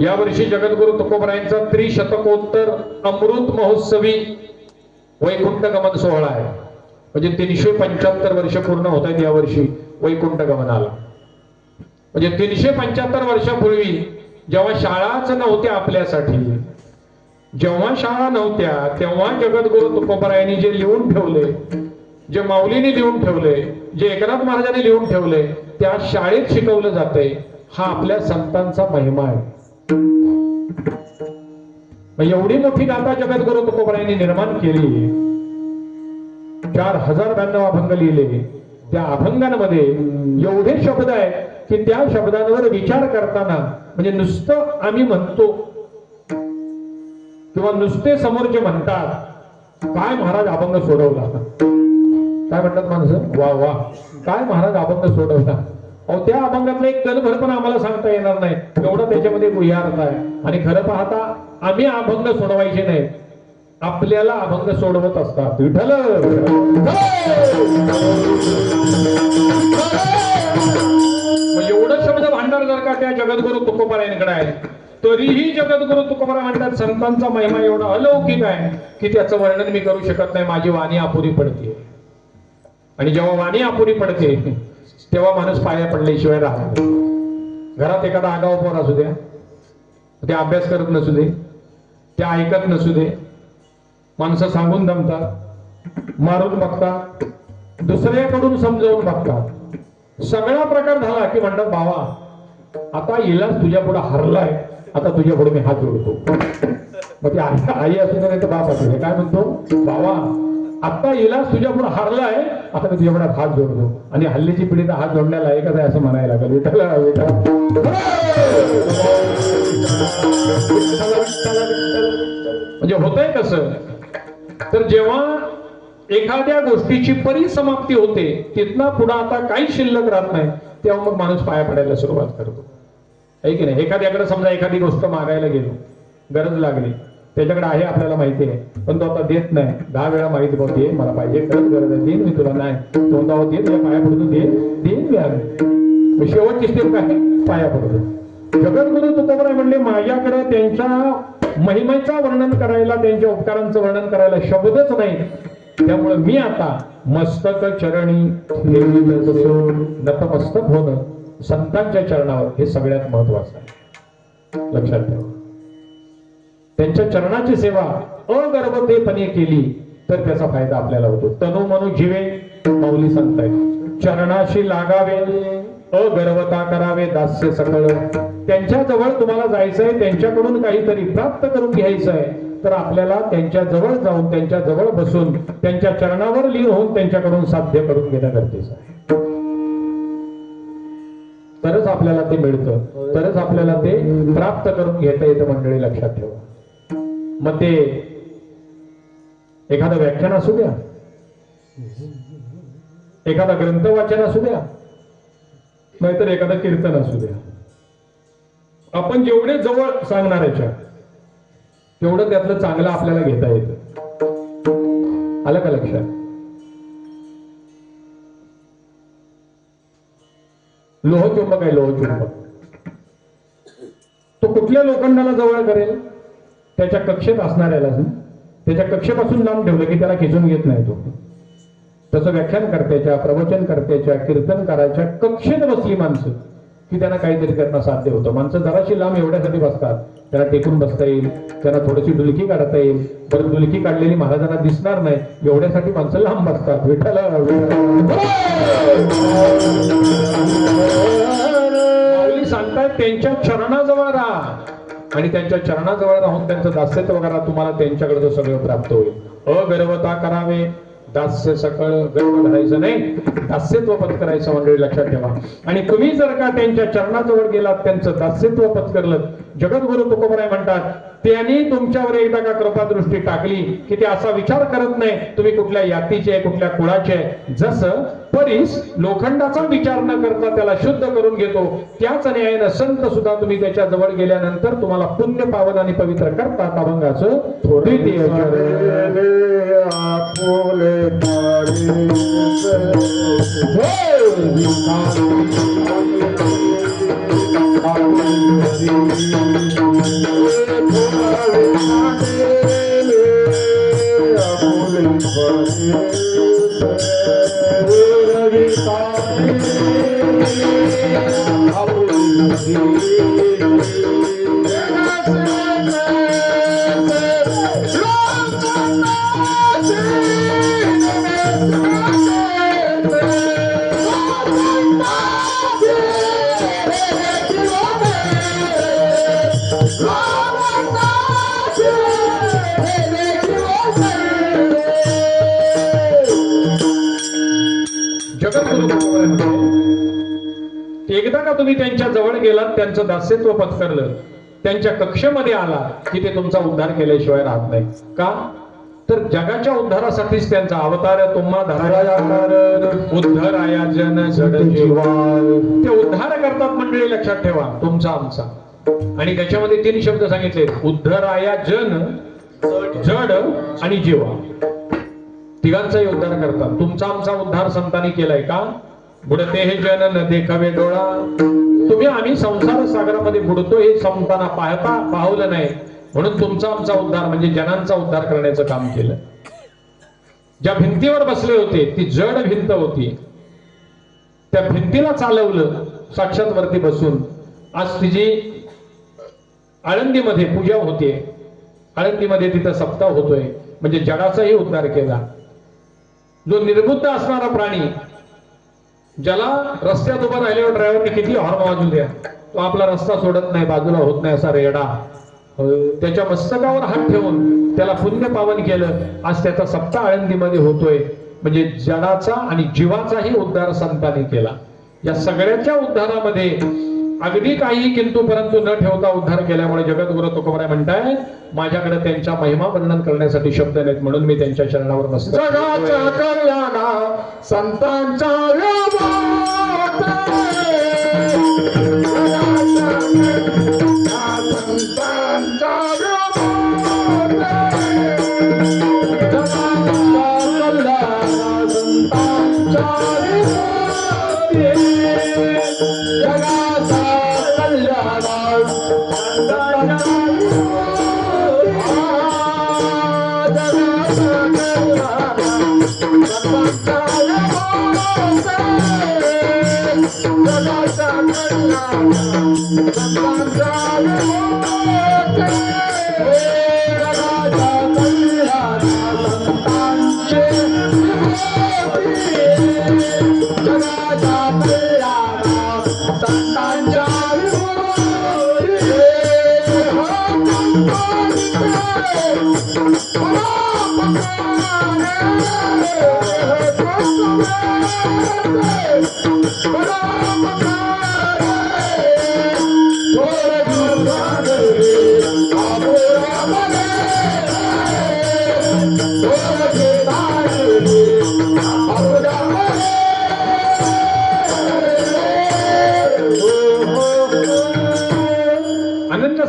यावर्षी जगद्गुरु तुकोबरायांचा त्रिशतकोत्तर अमृत महोत्सवी वैकुंठ गमन सोहळा आहे. म्हणजे 375 वर्ष पूर्ण होत आहेत यावर्षी वैकुंठ गमनाला. म्हणजे 375 वर्षापूर्वी जेव्हा शाळाच नव्हत्या आपल्यासाठी, जेव्हा शाळा नव्हत्या तेव्हा जगद्गुरु तुकोबरायांनी जे लिहून ठेवले, जे माऊलीने लिहून ठेवले, जे एकनाथ महाराजांनी लिहून ठेवले, त्या शाळेत शिकवलं जातंय. हा आपल्या संतांचा महिमा आहे. एवढी मोठी गाथा जगद्गुरु तुकोबरायांनी निर्माण केली. 4092 अभंग लिहिले. त्या अभंगांमध्ये एवढे शब्द आहेत की त्या शब्दांवर विचार करताना म्हणजे नुसतं आम्ही म्हणतो किंवा नुसते समोरचे म्हणतात काय महाराज अभंग सोडवला, काय म्हणतात माणसं, वा वा काय महाराज अभंग सोडवला. अहो त्या अभंगातलं एक कणभर पण आम्हाला सांगता येणार नाही, एवढा त्याच्यामध्ये गुह्यार्थ आहे. आणि खरं पाहता आम्ही अभंग सोडवायचे नाही, आपल्याला अभंग सोडवत असतात. विठ्ठल एवढं शब्द भांडार जर का त्या जगद्गुरु तुकोबरायांकडे आहे, तरीही जगद्गुरु तुकोबरा म्हणतात संतांचा महिमा एवढा अलौकिक आहे की त्याचं वर्णन मी करू शकत नाही. माझी वाणी अपुरी पडते. आणि जेव्हा वाणी अपुरी पडते तेव्हा माणूस पाया पडल्याशिवाय राहत नाही. घरात एखादा आगाऊ पोर असू द्या, ते अभ्यास करत नसू दे, ते ऐकत नसू दे, माणसं सांगून दमतात, मारून बघतात, दुसऱ्याकडून समजावून बघतात, सगळा प्रकार झाला की म्हणतात बाबा आता इलाज तुझ्या पुढे हरलाय, आता तुझ्या पुढे मी हात जोडतो. मग ती आई असू दे नाही तर बाप असू दे, काय म्हणतो बाबा आता इलाज तुझ्या पुढे हरलाय, आता मी तुझ्या पुढे हात जोडतो. आणि हल्लीची पिढी तर हात जोडण्याला ऐकत आहे असं म्हणायला लागेल. विठ्ठला विठ्ठल म्हणजे होतंय कसं तर जेव्हा एखाद्या गोष्टीची परिसमाप्ती होते तिथनं पुढे आता काही शिल्लक राहत नाही, तेव्हा मग माणूस पाया पडायला सुरुवात करतो. आहे की नाही. एखाद्याकडे समजा एखादी गोष्ट मागायला गेलो, गरज लागली, त्याच्याकडे आहे आपल्याला माहिती आहे, पण तो आता देत नाही. 10 वेळा माहिती बघते मला पाहिजे, खरंच गरज आहे, देईन मी तुला. नाही तो म्हणतो दे, तुला पाया पडतो, देईन मी आम्ही. शेवटची स्टेप काय, पाया पडतो. जगद्गुरु तुकोबराय म्हणले माझ्याकडे त्यांच्या महिमेचं वर्णन करायला, त्यांच्या उपकारांचं वर्णन करायला शब्दच नाही, त्यामुळे मी आता मस्तक चरणी नतमस्तक होणं संतांच्या चरणावर हे सगळ्यात महत्वाचं आहे. लक्षात ठेवा. त्यांच्या चरणाची सेवा अगर्वतेपणे केली तर त्याचा फायदा आपल्याला होतो. तनु मनु जीवे माऊली सांगताय, चरणाशी लागावे, अगर्वता करावे, दास्य सकळ. त्यांच्या जवळ तुम्हाला जायचंय, त्यांच्याकडून काहीतरी प्राप्त करून घ्यायचं आहे, तर आपल्याला त्यांच्या जवळ जाऊन, त्यांच्या जवळ बसून, त्यांच्या चरणावर लीन होऊन त्यांच्याकडून साध्य करून घेणं गरजेचं आहे. तरच आपल्याला ते मिळतं, तरच आपल्याला ते प्राप्त करून घेता येतं. मंडळी लक्षात ठेवा. मग ते एखादं व्याख्यान असू द्या, एखादा ग्रंथ वाचन असू द्या, नाहीतर एखादं कीर्तन असू द्या, आपण जेवढे जवळ सांगणाऱ्याच्या तेवढं त्यातलं चांगलं आपल्याला घेता येतं. आलं का लक्षात. लोहचुंबक आहे, लोहचुंबक. तो कुठल्या लोखंडाला जवळ करेल, त्याच्या कक्षेत असणाऱ्याला, त्याच्या कक्षेपासून लांब ठेवलं की त्याला खिचून घेत नाही तो. तसं व्याख्यान करत्याच्या, प्रवचन करत्याच्या, कीर्तन करायच्या कक्षेत बसली माणसं की त्यांना काहीतरी करणं साध्य होतं. माणसं जराशी लांब एवढ्यासाठी बसतात, त्याला टेकून बसता येईल, त्यांना थोडीशी डुलकी काढता येईल, बरं डुलकी काढलेली महाराजांना दिसणार नाही एवढ्यासाठी माणसं लांब बसतात. विठ्ठल माऊली सांगतात त्यांच्या चरणाजवळ राहा आणि त्यांच्या चरणाजवळ राहून त्यांचं दास्यत्व करा, तुम्हाला त्यांच्याकडे सगळं प्राप्त होईल. अगर्वता करावे, दास्य सकळ. गर्व धरायचं नाही, दास्यत्व पत्करायचं. मंडळी लक्षात ठेवा. आणि तुम्ही जर का त्यांच्या चरणाजवळ गेलात, त्यांचं दास्यत्व पत्करलं, जगद्गुरु तुकोबराय म्हणतात त्यांनी तुमच्यावर एकदा का कृपादृष्टी टाकली की ते असा विचार करत नाही तुम्ही कुठल्या यातीचे, कुठल्या कुळाचे. जसं परीस लोखंडाचा विचार न करता त्याला शुद्ध करून घेतो, त्याच न्यायानं संत सुद्धा तुम्ही त्याच्या जवळ गेल्यानंतर तुम्हाला पुण्य पावन आणि पवित्र करतात. अभंगाचं द्वितीय चरण जगद्गुरु तुकोबाराय म्हणते, एकदा का तुम्ही त्यांच्या जवळ गेलात, त्यांचं दास्यत्व पत्करलं, त्यांच्या कक्षेमध्ये आला की ते तुमचा उद्धार केल्याशिवाय राहत नाही. का तर जगाच्या उद्धारासाठीच त्यांचा अवतार तुम्हा धराया उद्धराया जन जड जीवा. ते उद्धार करतात मंडळी, लक्षात ठेवा, तुमचा आमचा. आणि त्याच्यामध्ये 3 शब्द सांगितले, उद्धराया जन जड आणि जीवा. तिघांचाही उद्धार करतात. तुमचा आमचा उद्धार संतांनी केलाय का? बुडते हे जन न देखावे डोळा. तुम्ही आम्ही संसार सागरामध्ये बुडतो हे संतांना पाहवलं नाही, म्हणून तुमचा आमचा उद्धार म्हणजे जनांचा उद्धार करण्याचं काम केलं. ज्या भिंतीवर बसले होते ती जड भिंत होती, त्या भिंतीला चालवलं साक्षात वरती बसून. आज तिची आळंदीमध्ये पूजा होते, आळंदीमध्ये तिथं सप्ताह होतोय, म्हणजे जगाचाही उद्धार केला. जो निर्बुद्ध असणारा प्राणी, ज्याला रस्त्यात उभा राहिल्यावर ड्रायव्हरने किती हॉर्न वाजू द्या, तो आपला रस्ता सोडत नाही, बाजूला होत नाही असा रेडा, त्याच्या मस्तकावर हात ठेवून त्याला पुण्य पावन केलं. आज त्याचा सप्ताह आळंदीमध्ये होतोय, म्हणजे जडाचा आणि जीवाचाही उद्धार संतांनी केला. या सगळ्याच्या उद्धारामध्ये अगदी काही किंतु परंतु न ठेवता उद्धार केल्यामुळे जगद्गुरु तुकोबाराय म्हणताय, माझ्याकडे त्यांच्या महिमा वर्णन करण्यासाठी शब्द नाहीत, म्हणून मी त्यांच्या चरणावर बसतो. जगाच्या कल्याणा संतांच्या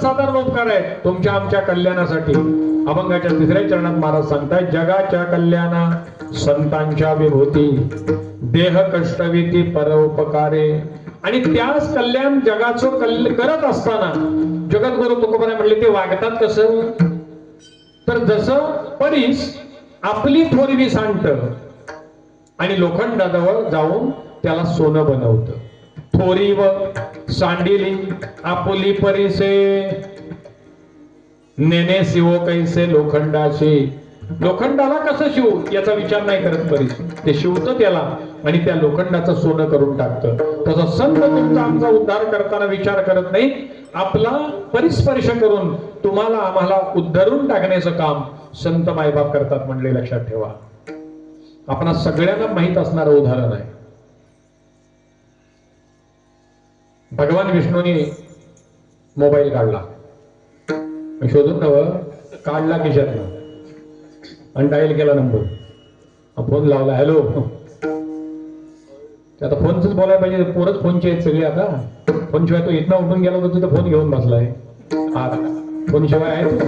साधारण उपकार आहे तुमच्या आमच्या कल्याणासाठी. अभंगाच्या 3ऱ्या चरणात महाराज सांगतायत, जगाच्या कल्याणा संतांच्या विभूती देह कष्टविती परोपकारे. आणि त्याच कल्याण जगाचं करत असताना जगद्गुरु तुकोबाराय म्हणले ते वागतात कसं, तर जसं परीस आपली थोरवी सांडत आणि लोखंडाजवळ जाऊन त्याला सोनं बनवतं. थोरी व सांडिली आपुली परिसे नेने शिवो कैसे लोखंडाशी. लोखंडाला कसं शिवू याचा विचार नाही करत परीस, ते शिवतं त्याला आणि त्या लोखंडाचं सोनं करून टाकतं. तसं संत तुमचा आमचा उद्धार करताना विचार करत नाही, आपला परिस्पर्श करून तुम्हाला आम्हाला उद्धरून टाकण्याचं काम संत मायबाप करतात. म्हणले लक्षात ठेवा, आपणा सगळ्यांना माहित असणारं उदाहरण आहे. भगवान विष्णूने मोबाईल काढला, शोधून नव काढला खिशातला आणि डायल केला नंबर, फोन लावला, हॅलो. आता फोनच बोलायला पाहिजे, पोरच फोनचे आहेत सगळे. आता फोन शिवाय तो इथनं उठून गेला होता तिथं फोन घेऊन बसलाय. फोन शिवाय आहे तो,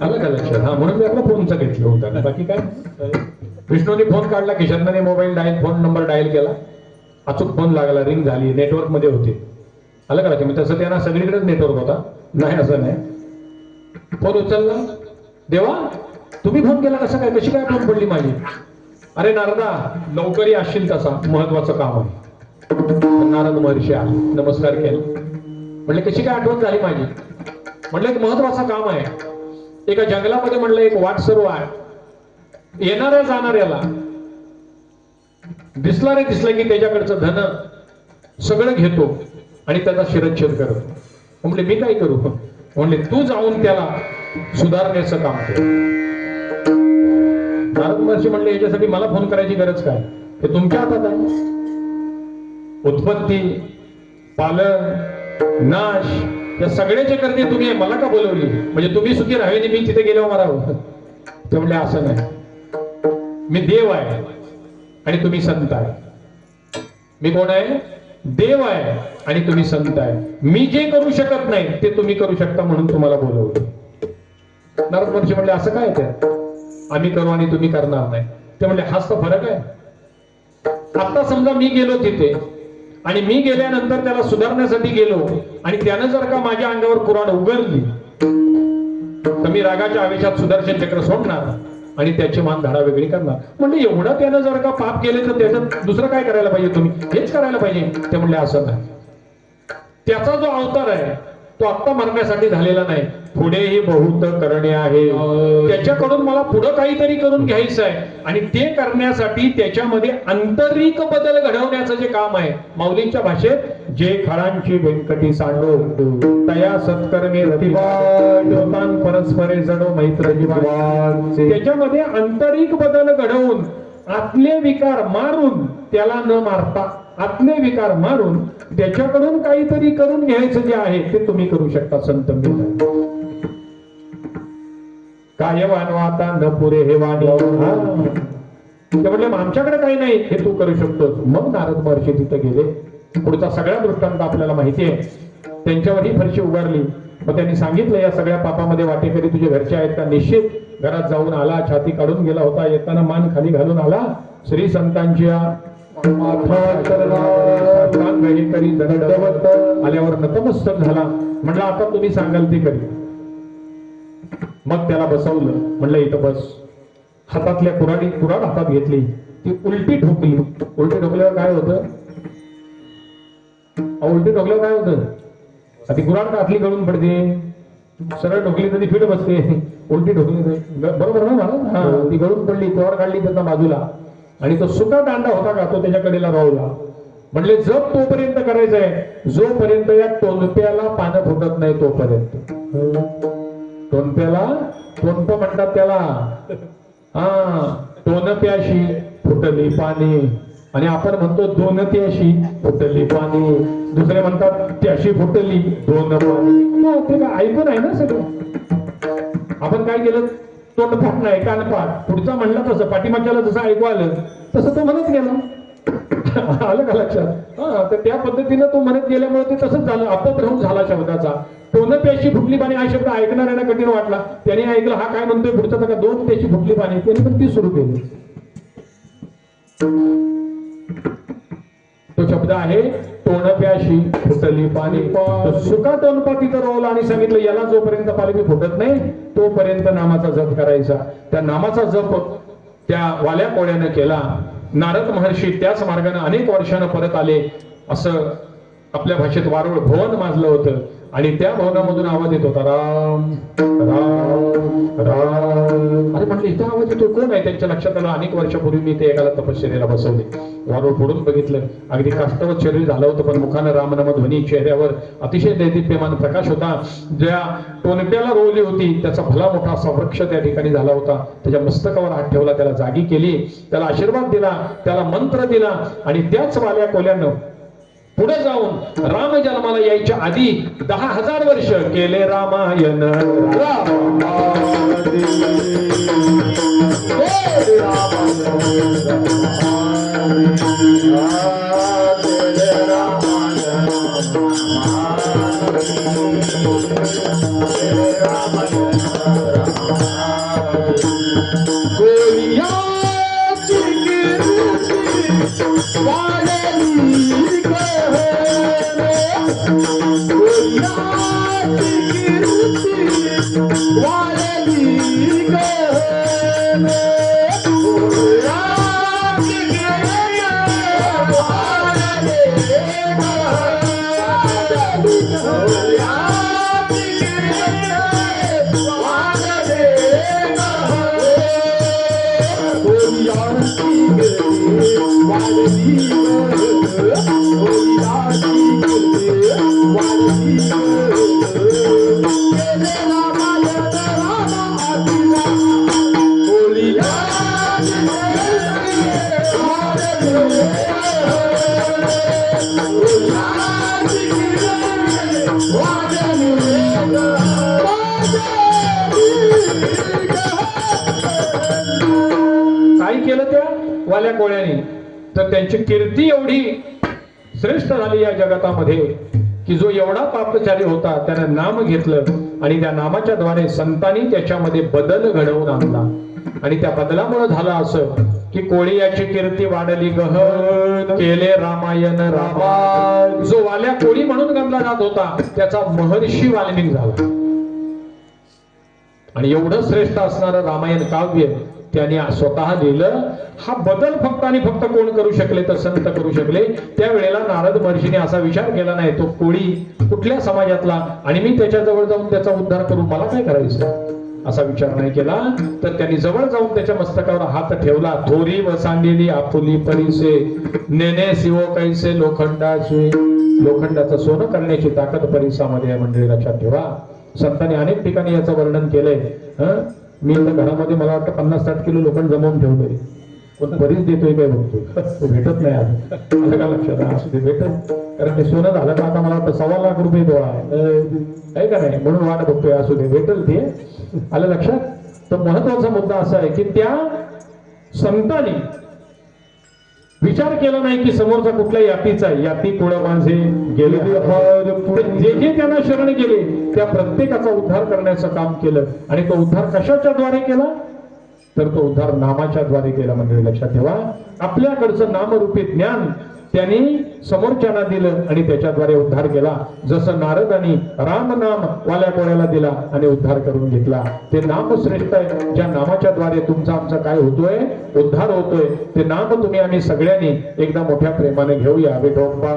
आलं का लक्षात? हा, म्हणून मी आपला फोनचा घेतलं होता, बाकी काय. विष्णूने फोन काढला खिशातनं, mobile dial, phone number dial केला, अचूक फोन लागला, रिंग झाली, नेटवर्क मध्ये होते. आलं का लक्षात? तसं त्यांना सगळीकडेच नेटवर्क होता, नाही असं नाही. फोन उचलला, देवा तुम्ही फोन केला कसा काय, कशी काय फोन पडली माझी? अरे नारदा लवकरी असशील तसा महत्वाचं काम आहे. नारद महर्षी आले, नमस्कार केला. म्हणले कशी काय आठवण झाली माझी? म्हणलं एक महत्वाचं काम आहे. एका जंगलामध्ये म्हणलं एक वाट सर्व आहे, येणाऱ्या जाणाऱ्याला दिसला रे दिसला की त्याच्याकडचं धन सगळं घेतो आणि त्याचा शिरच्छेद करतो. म्हणले मी काय करू? म्हणले तू जाऊन त्याला सुधारण्याचं काम कर. नारद महर्षी म्हणले याच्यासाठी मला फोन करायची गरज काय, हे तुमच्या हातात आहे. उत्पत्ती, पालन, नाश या सगळ्याचे करते तुम्ही, मला का बोलवली? म्हणजे तुम्ही सुखी राहावे मी तिथे गेल्यावर मारावं? ते म्हणले असं नाही, मी देव आहे आणि तुम्ही संत आहे. मी कोण आहे? देव आहे आणि तुम्ही संत आहे. मी जे करू शकत नाही ते तुम्ही करू शकता म्हणून तुम्हाला बोलवलं. नारद महर्षी म्हणले असं काय ते, आम्ही करू आणि तुम्ही करणार नाही? ते म्हणले हाच तर फरक आहे. आता समजा मी गेलो तिथे आणि मी गेल्यानंतर त्याला सुधारण्यासाठी गेलो आणि त्यानं जर का माझ्या अंगावर कुऱ्हाड उघडली तर मी रागाच्या आवेशात सुदर्शन चक्र सोडणार आणि त्याची मान धाडा वेगळी करणार. म्हणजे एवढं त्यानं जर का पाप केले तर त्याचं दुसरं काय करायला पाहिजे? तुम्ही हेच करायला पाहिजे. ते म्हणले असं नाही, त्याचा जो अवतार आहे तो आत्ता मरण्यासाठी झालेला नाही, पुढेही बहुत करणे आहे. त्याच्याकडून मला पुढे काहीतरी करून घ्यायचं आहे आणि ते करण्यासाठी त्याच्यामध्ये आंतरिक बदल घडवण्याचं जे काम आहे, माऊलींच्या भाषेत जे खळांची व्यंकटी सांडो तया सत्कर्मे रतिवान परस्परे जडो मैत्र जीवन. त्याच्यामध्ये आंतरिक बदल घडवून आतले विकार मारून, त्याला न मारता आतले विकार मारून त्याच्याकडून काहीतरी करून घ्यायचं जे आहे ते तुम्ही करू शकता. संत काय वानवाता न पुरे हे वाणी. ते म्हटले आमच्याकडे काही नाही, हे तू करू शकतोस. मग नारद महर्षी तिथे गेले. पुढचा सगळा दृष्टांत आपल्याला माहिती आहे. त्यांच्यावरही फरशी उगारली. मग त्यांनी सांगितलं या सगळ्या पापामध्ये वाटेकरी तुझे घरचे आहेत का? निश्चित. घरात जाऊन आला, छाती काढून गेला होता, येताना मान खाली घालून आला. श्री संतांच्या आल्यावर नतमस्तक झाला. म्हणलं आता तुम्ही सांगाल ते करी. मग त्याला बसवलं. म्हणलं इथं बस. हातातल्या कुऱ्हाड हातात घेतली, ती उलटी ठोकली. उलटी ठोकल्यावर काय होतं? उलटी ठोकल्यावर काय होतं? ती कुऱ्हाड आतली गळून पडते. सरळ ठोकली तर ती फिट बसते, उलटी ठोकली तर बरोबर ना मला? ती गळून पडली, कुऱ्हाड काढली त्याचा बाजूला आणि तो सुका दांडा होता का तो त्याच्या कडेला राहला. म्हणले जप तोपर्यंत करायचंय जोपर्यंत या टोनप्याला पानं फुटत नाही तोपर्यंत. टोनप्याला टोनप म्हणतात त्याला. टोनप्याशी फुटली पाणी आणि आपण म्हणतो दोनत्याशी फुटली पाणी. दुसरे म्हणतात त्याशी फुटली दोन पाणी. ते काय ऐकून आहे ना सगळं. आपण काय केलं? तोंडपाठ नाही कानपाठ. पुढचा म्हणला तसं, पाठीमागच्याला जसं ऐकू आलं तसं तो म्हणत गेला. आलं का लक्षात? तर त्या पद्धतीनं तो म्हणत गेल्यामुळे ते तसंच झालं. अपभ्रंश झाला शब्दाचा. टोन प्याशी फुटली पाणी हा शब्द ऐकणाऱ्यांना कठीण वाटला. त्याने ऐकलं हा काय म्हणतोय पुढचा, का दोन प्याशी फुटली पाणी. त्याने पण ती सुरू केली. तो शब्द आहे टोनप्याशी फुटली पाणी. सुका टोनपा तिथं रोवला आणि सांगितलं याला जोपर्यंत पालवी फुटत नाही तोपर्यंत नामाचा जप करायचा. त्या नामाचा जप त्या वाल्या कोळ्यानं केला. नारद महर्षी त्याच मार्गाने अनेक वर्षानं परत आले. असं आपल्या भाषेत वारुळ भवन माजलं होतं आणि त्या भवनामधून आवाज येत होता राम राम राम. अरे म्हटलं इथं आवाज येतो, कोण आहे? त्यांच्या लक्षात आलं अनेक वर्षापूर्वी मी ते एकाला तपश्चर्याला बसवले. वारुळ फोडून बघितलं, अगदी काष्टवत शरीर झालं होतं पण मुखानं रामनाम ध्वनी, चेहऱ्यावर अतिशय दैदिप्यमान प्रकाश होता. ज्या टोनप्याला रोवली होती त्याचा भला मोठा असा वृक्ष त्या ठिकाणी झाला होता. त्याच्या मस्तकावर हात ठेवला, त्याला जागी केली, त्याला आशीर्वाद दिला, त्याला मंत्र दिला आणि त्याच वाल्या कोल्यानं पुढे जाऊन राम जन्माला यायच्या आधी 10,000 वर्ष केले रामायण. काय केलं त्या वाल्या कोळ्याने तर त्यांची कीर्ती एवढी श्रेष्ठ झाली या जगतामध्ये की जो एवढा पापचारी होता त्यानं नाम घेतलं आणि त्या नामाच्या द्वारे संतांनी त्याच्यामध्ये बदल घडवून आणला आणि त्या बदलामुळे झालं असं की कोळी याची कीर्ती वाढली गहन केले रामायण रामा जो वाल्या कोळी म्हणून गणला जात होता त्याचा महर्षी वाल्मिक झाला आणि एवढं श्रेष्ठ असणारं रामायण काव्य त्यांनी स्वतः लिहिलं. हा बदल फक्त आणि फक्त कोण करू शकले तर संत करू शकले. त्यावेळेला नारद महर्षीने असा विचार केला नाही तो कोळी कुठल्या समाजातला आणि मी त्याच्याजवळ जाऊन त्याचा उद्धार करू मला काय करायचं असा विचार नाही केला. तर त्यांनी जवळ जाऊन त्याच्या मस्तकावर हात ठेवला. थोरी वसांडलेली आपुली परिसे नेने शिव कैसे लोखंडाचे लोखंडाचं सोनं करण्याची ताकद परिसामध्ये आहे मंडळी लक्षात ठेवा. संतांनी अनेक ठिकाणी याचं वर्णन केलंय. मी तर घरामध्ये मला वाटतं 50-60 किलो लोखंड जमवून ठेवतोय पण बरीच देतोय काय बघतो तो भेटत नाही आलं का लक्षात असू दे भेटत कारण ते सोनं झालं तर आता मला वाटतं 1.25 लाख रुपये डोळा आहे का नाही म्हणून वाट बघतोय असू दे भेटल ते आलं लक्षात. तर महत्वाचा मुद्दा असा आहे की त्या संतांनी विचार केला नाही की समोरचा कुठल्या यातीचा आहे. याती कोण माझे गेले जे जे त्यांना शरण गेले त्या प्रत्येकाचा उद्धार करण्याचं काम केलं आणि तो उद्धार कशाच्या द्वारे केला तर तो उद्धार नामाच्या द्वारे केला. म्हणजे लक्षात ठेवा आपल्याकडचं नामरूपी ज्ञान त्यांनी समोरच्यांना दिलं आणि त्याच्याद्वारे उद्धार केला. जसं नारदांनी राम नाम वाल्या कोळ्याला दिला आणि उद्धार करून घेतला. ते नाम श्रेष्ठ आहे ज्या नामाच्या द्वारे तुमचा आमचा काय होतोय उद्धार होतोय. ते नाम तुम्ही आम्ही सगळ्यांनी एकदा मोठ्या प्रेमाने घेऊया. विठोबा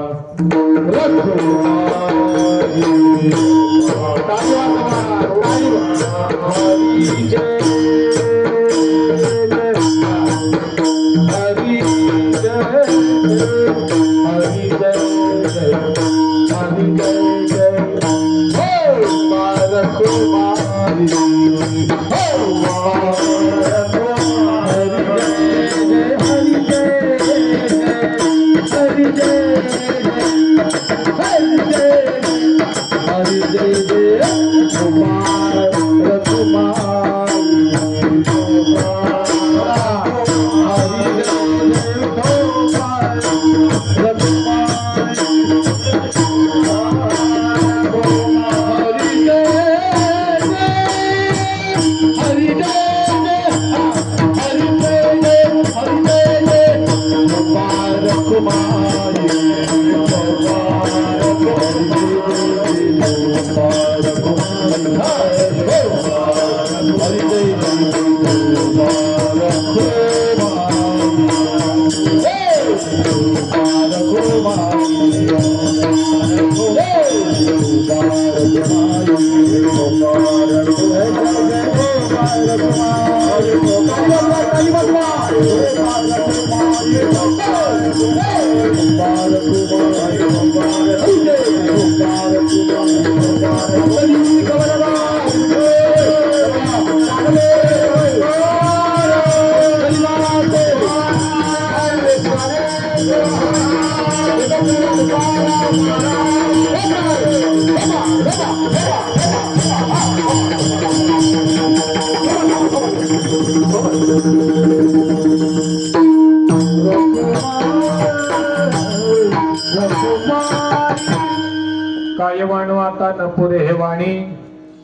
काय वाणू आता न पुरे हे वाणी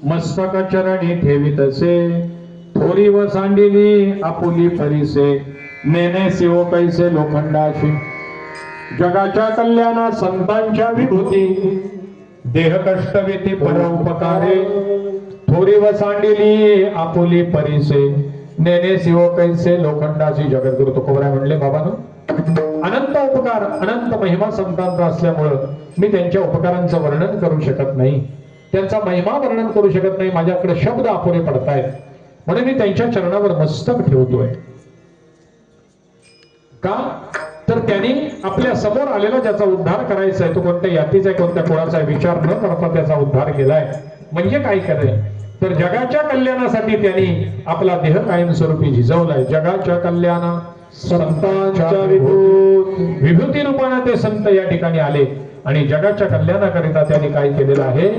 मस्तक चरणी ठेवीत असे. थोरी व सांडिली आपुली परिसे नेने शिव कैसे लोखंडाशी. जगाच्या कल्याणा संतांच्या विभूती देह कष्ट वेती पर उपकारे. थोरी व सांडिली आपुली परिसे नेने शिव कैसे लोखंडाशी. जगद्गुरु तुकोबराय म्हणले बाबांनो अनंत उपकार अनंत महिमा संतांचा असल्यामुळं मी त्यांच्या उपकारांचं वर्णन करू शकत नाही. त्यांचा महिमा वर्णन करू शकत नाही. माझ्याकडे शब्द अपुरे पडतायत म्हणून मी त्यांच्या चरणावर मस्तक ठेवतोय. का तर तर त्यांनी आपल्या समोर आलेला ज्याचा उद्धार करायचा आहे तो कोणत्या यातीचा आहे कोणत्या कुळाचा आहे विचार न करता त्याचा उद्धार केलाय. म्हणजे काय करे तर जगाच्या कल्याणासाठी त्यांनी आपला देह कायमस्वरूपी झिजवलाय. जगाच्या कल्याणा संतांच्या विभूती रूपाने ते संत या ठिकाणी आले आणि जगाच्या कल्याणाकरिता त्यांनी काय केलेलं आहे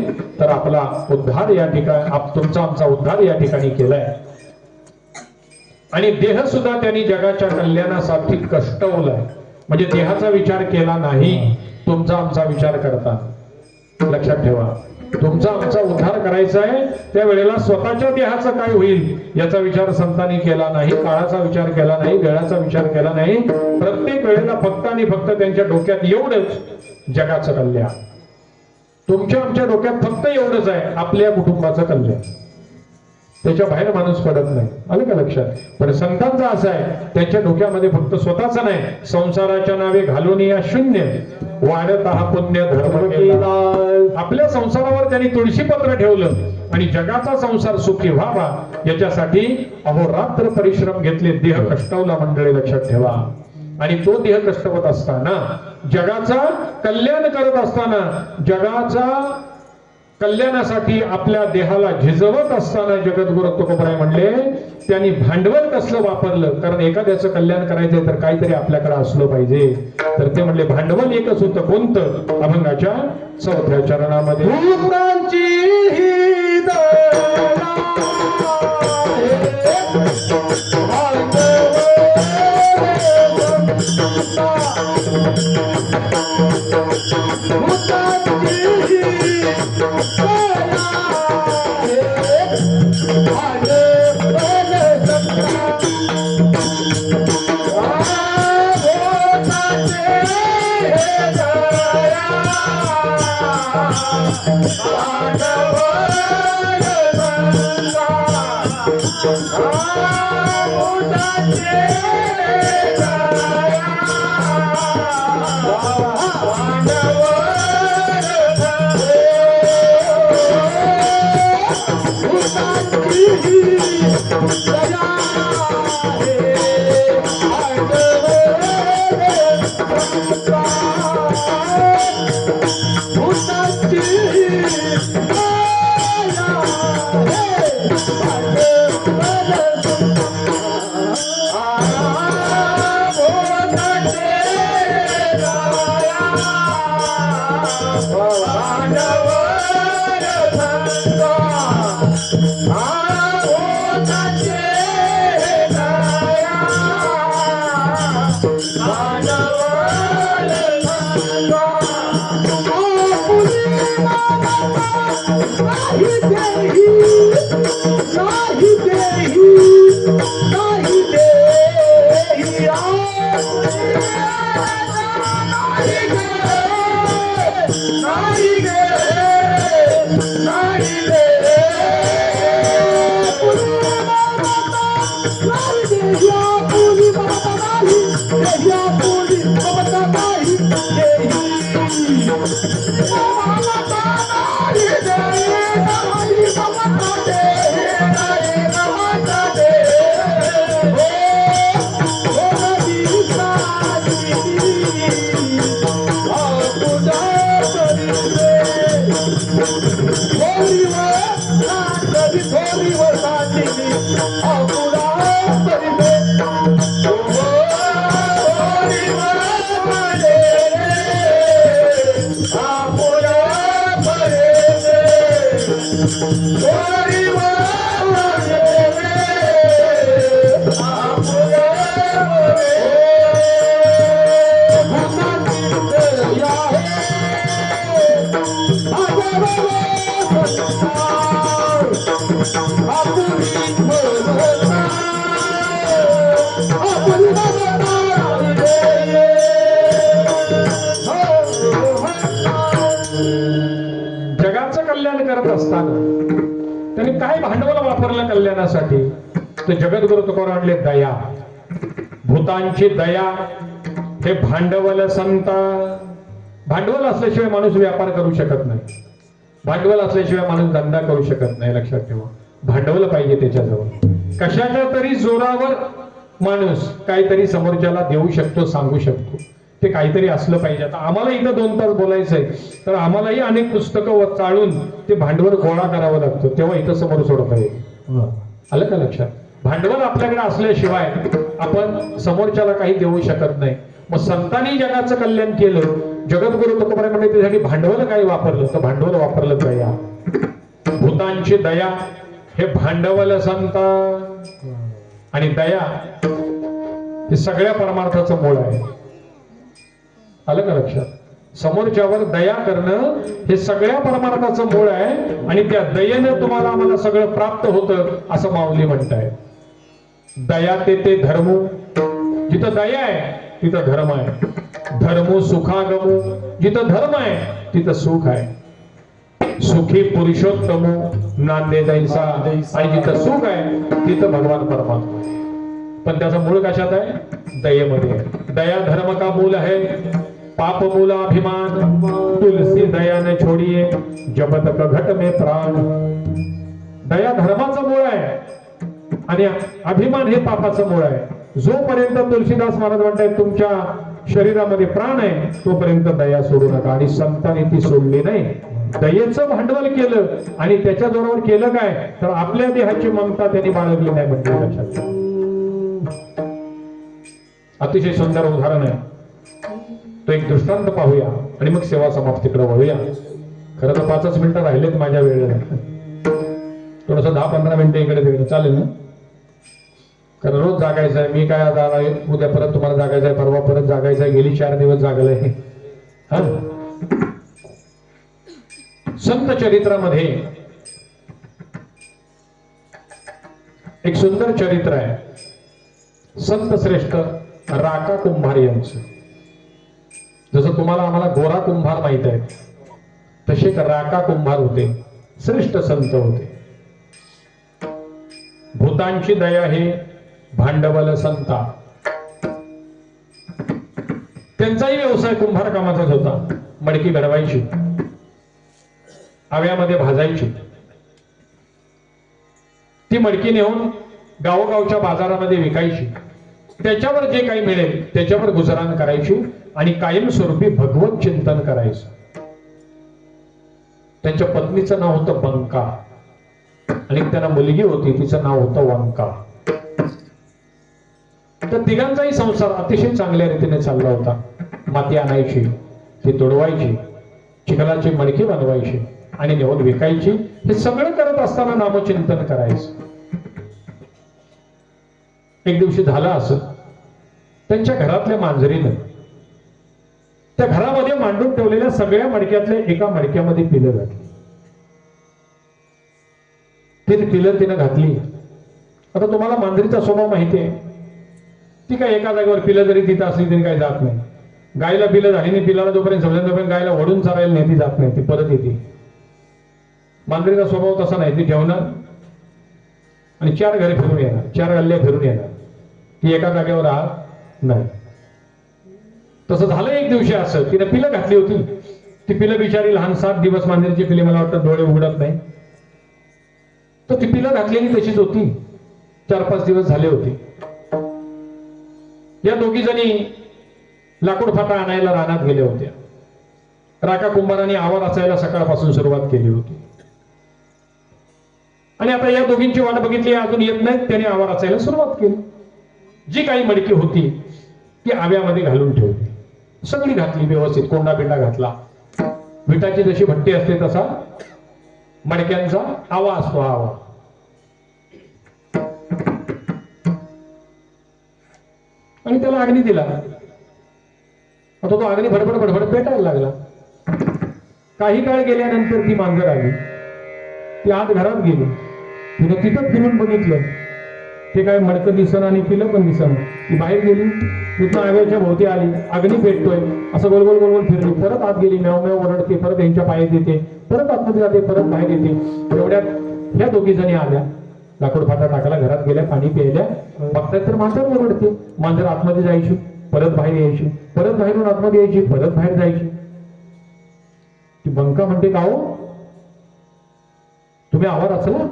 तर आपला उद्धार या ठिकाणी तुमचा आमचा उद्धार या ठिकाणी केलाय. आणि देह सुद्धा त्यांनी जगाच्या कल्याणासाठी कष्टवलाय. म्हणजे देहाचा विचार केला नाही, तुमचा आमचा विचार करता. लक्षात ठेवा, तुमचा आमचा उद्धार करायचा आहे त्या वेळेला स्वतःच्या देहाचं काय होईल याचा विचार संतांनी केला नाही, काळाचा विचार केला नाही, वेळाचा विचार केला नाही. प्रत्येक वेळेला फक्त आणि फक्त त्यांच्या डोक्यात एवढंच जगाचं कल्याण. तुमच्या आमच्या डोक्यात फक्त एवढंच आहे आपल्या कुटुंबाचं कल्याण. त्याच्या बाहेर माणूस पडत नाही. आलं का लक्षात. पण संतांचा असं आहे त्यांच्या डोक्यामध्ये फक्त स्वतःच नाही संसाराच्या नावे घालून या शून्य वाढत हा पुण्य धर्म केला. आपल्या संसारावर त्यांनी तुळशीपत्र ठेवलं आणि जगाचा संसार सुखी व्हावा याच्यासाठी अहोरात्र परिश्रम घेतले. देह कष्टवला मंडळी लक्षात ठेवा. आणि तो देह कष्टवत असताना जगाचा कल्याण करत असताना जगाचा कल्याणासाठी आपल्या देहाला झिजवत असताना जगद्गुरु तुकोबराय म्हणले त्यांनी भांडवल कसलं वापरलं. कारण एखाद्याचं कल्याण करायचंय तर काहीतरी आपल्याकडे असलं पाहिजे. तर ते म्हणले भांडवल एकच होतं. कोणतं. अभंगाच्या 4थ्या चरणामध्ये जगाचं कल्याण करत असताना त्यांनी काय भांडवल वापरलं कल्याणासाठी. तर जगद्गुरु तुकोबराय म्हणले दया. भूतांची दया हे भांडवल संता. भांडवल असल्याशिवाय माणूस व्यापार करू शकत नाही. भांडवल असल्याशिवाय माणूस धंदा करू शकत नाही. लक्षात ठेवा भांडवल पाहिजे त्याच्याजवळ. कशाच्या तरी जोरावर माणूस काहीतरी समोरच्याला देऊ शकतो, सांगू शकतो, ते काहीतरी असलं पाहिजे. आता आम्हाला इथं 2 तास बोलायचंय, तर आम्हालाही अनेक पुस्तकं चाळून ते भांडवल गोळा करावं लागतं, तेव्हा इथं समोर सोडता येईल. आलं का लक्षात? भांडवल आपल्याकडे असल्याशिवाय आपण समोरच्याला काही देऊ शकत नाही. मग संतांनी जगाचं कल्याण केलं. जगद्गुरु तुकोबाराय म्हणजे त्यासाठी भांडवल काय वापरलं, तर भांडवल वापरलं दया. भूतांची दया हे भांडवल संता. आणि दया हे सगळ्या परमार्थाचं मूळ आहे. आलं का लक्षात? समोरच्यावर दया करणं हे सगळ्या परमार्थाचं मूळ आहे. आणि त्या दयेनं तुम्हाला आम्हाला सगळं प्राप्त होतं असं माऊली म्हणताय. दया ते धर्म. जिथं दया आहे तिथं धर्म आहे. धर्मो सुखागमो. जिथं धर्म आहे तिथं सुख आहे. सुखी पुरुषोत्तमो नांदे दैसा. आणि जिथं सुख आहे तिथं भगवान परमात्मा. पण त्याचा मूळ कशात आहे? दयेमध्ये आहे. दया धर्म का मूल है, पाप मूल अभिमान. तुलसी दया न छोड़िए, जब तक घट में प्राण. दया धर्माचं मूळ आहे आणि अभिमान हे पापाचं मूळ आहे. जोपर्यंत तुलसीदास महाराज म्हणतात तुमच्या शरीरामध्ये प्राण आहे तोपर्यंत दया सोडू नका. आणि संतांनी ती सोडली नाही. दयेचं भांडवल केलं आणि त्याच्या जोरावर केलं काय, तर आपल्या देहाची ममता त्यांनी बाळगली नाही म्हणजे लक्षात. अतिशय सुंदर उदाहरण आहे. तो एक दृष्टांत पाहूया आणि मग सेवा समाप्तीकडे वळूया. खरं तर 5च मिनिटं राहिलेत माझ्या वेळेला. थोडस 10-15 मिनिटं इकडे तिकडे चालेल ना? कारण रोज जागायचं आहे. मी काय आता उद्या परत तुम्हाला जागायचं आहे, परवा परत जागायचं आहे. गेली 4 दिवस जागलंय. हा, संत चरित्रामध्ये एक सुंदर चरित्र आहे. संत श्रेष्ठ राका कुंभार यांचं. जसं तुम्हाला आम्हाला गोरा कुंभार माहित आहे, तसे एक राका कुंभार होते. श्रेष्ठ संत होते. भूतांची दया हे भांडवल संता. त्यांचाही व्यवसाय कुंभार कामाचाच होता. मडकी घडवायची, आव्यामध्ये भाजायची. ती मडकी नेऊन गावोगावच्या बाजारामध्ये विकायची. त्याच्यावर जे काही मिळेल त्याच्यावर गुजराण करायची आणि कायमस्वरूपी भगवत चिंतन करायचं. त्यांच्या पत्नीचं नाव होतं बंका आणि त्यांना मुलगी होती, तिचं नाव होतं वंका. तर तिघांचाही संसार अतिशय चांगल्या रीतीने चालला होता. माती आणायची, ती तोडवायची, चिखलाची मडकी बनवायची आणि नेऊन विकायची. हे सगळं करत असताना नामचिंतन करायचं. एक दिवशी झालं असं, त्यांच्या घरातल्या मांजरीनं त्या घरामध्ये मांडून ठेवलेल्या सगळ्या मडक्यातल्या एका मडक्यामध्ये पिलं घातली. पिलं तिनं घातली. आता तुम्हाला मांजरीचा स्वभाव माहिती आहे. ती काय एका जागेवर पिलं जरी तिथं असली तरी काही जात नाही. गायला पिलं झाली नाही, पिलाला जोपर्यंत समजेल तोपर्यंत गायला वडून चरायला नाही, ती जात नाही, ती परत येते. मांजरीचा स्वभाव तसा नाही. ती ठेवणार आणि 4 घरे फिरून येणार, 4 गल्ल्या फिरून येणार. ती एका जागेवर राहत नाही. तसं झालं एक दिवशी असं. तिने पिलं घातली होती. ती पिलं बिचारी लहान 7 दिवस मांजरीची पिले मला वाटतं डोळे उघडत नाही. तर ती पिलं घातलेली तशीच होती. 4-5 दिवस झाले होते. या दोघी जणी लाकूड फाटा आणायला रानात गेल्या होत्या. राका कुंभाराने आवार रचायला सकाळपासून सुरुवात केली होती. आणि आता या दोघींची वाट बघितली, अजून येत नाहीत. त्याने आवार रचायला सुरुवात केली. जी काही मडकी होती ती आव्यामध्ये घालून ठेवली. सगळी घातली व्यवस्थित, कोंडा बिंडा घातला. विटाची जशी भट्टी असते तसा मडक्यांचा आवा असतो. आवा आणि त्याला अग्नी दिला. आता तो अग्नी भडभड भडभड पेटायला लागला. काही काळ गेल्यानंतर ती मांजर आली. ती आत घरात गेली. तिने तिथं फिरून बघितलं, ते काय मडकं दिसन आणि पिलं पण दिसन. ती बाहेर गेली, तिथं आव्याच्या भोवती आली. अग्नी पेटतोय असं गोल गोल गोल गोल फिरली. परत आत गेली, म्याव म्याव ओरडते, परत यांच्या पायात येते, परत आतमध्ये जाते, परत बाहेर येते. एवढ्यात ह्या दोघी जणी आल्या. लाकूड फाटा टाकला, घरात गेल्या, पाणी प्यायल्या. बघताय तर मांजर ओरडते. मांजर आतमध्ये जायची, परत बाहेर यायची, परत बाहेरून आतमध्ये यायची, परत बाहेर जायची. ती बंका म्हणते, का हो तुम्ही आवाज रचला?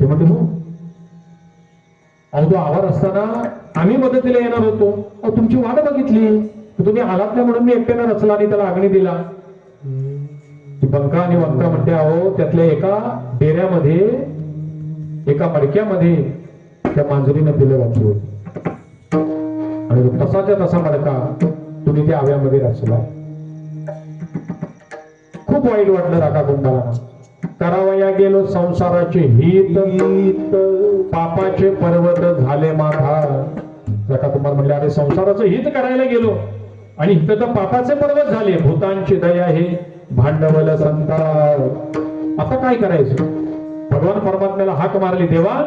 ते म्हणते हो. अहो तो आवार असताना आम्ही मदतीला येणार होतो, अहो तुमची वाट बघितली, तुम्ही आलात नाही म्हणून मी एकट्यानं रचला आणि त्याला अग्नी दिला. ती बंका आणि वंका म्हणते अहो त्यातल्या एका डेऱ्यामध्ये एका मडक्यामध्ये त्या मांजरीनं पिलं घातली होती आणि तसाच्या तसा मडका तुम्ही त्या आव्यामध्ये रचला. खूप वाईट वाटलं राका कुंभाला. करावया गेलो संसाराचे हित, पापाचे पर्वत झाले माथा. राका कुंभार म्हणले अरे संसाराचं हित करायला गेलो आणि इथं तर पापाचे पर्वत झाले. भूतांची दया हे भांडवल संतार. आता काय करायचं? भगवान परमात्म्याला हाक मारली, देवा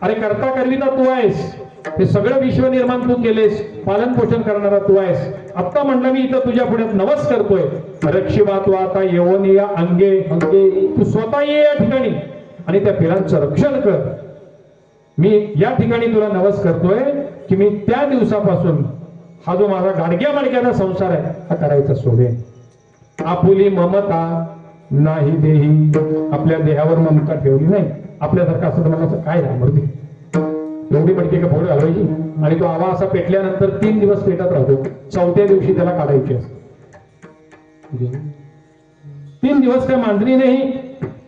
अरे करता करविता तू आहेस, हे सगळं विश्व निर्माण तू केलेस, पालन पोषण करणारा तू आहेस. आता म्हणलं मी इथं तुझ्या पुढे नवस करतोय, रक्षिबा तू आता येऊन या अंगे अंगे, तू स्वतः ये या ठिकाणी आणि त्या पिलांचं रक्षण कर. मी या ठिकाणी तुला नवस करतोय की मी त्या दिवसापासून हा जो माझा गाडग्या माडग्याचा संसार आहे हा करायचा सोडेन. आपुली ममता नाही देही, आपल्या देहावर ममता ठेवली नाही. आपल्यासारखं असं म्हणायचं काय रामूर्ती, एवढी मडकी का फोड घालवायची आणि तो आवा असा पेटल्यानंतर 3 दिवस पेटत राहतो, 4थ्या दिवशी त्याला काढायची असते. 3 दिवस त्या मांजरीनेही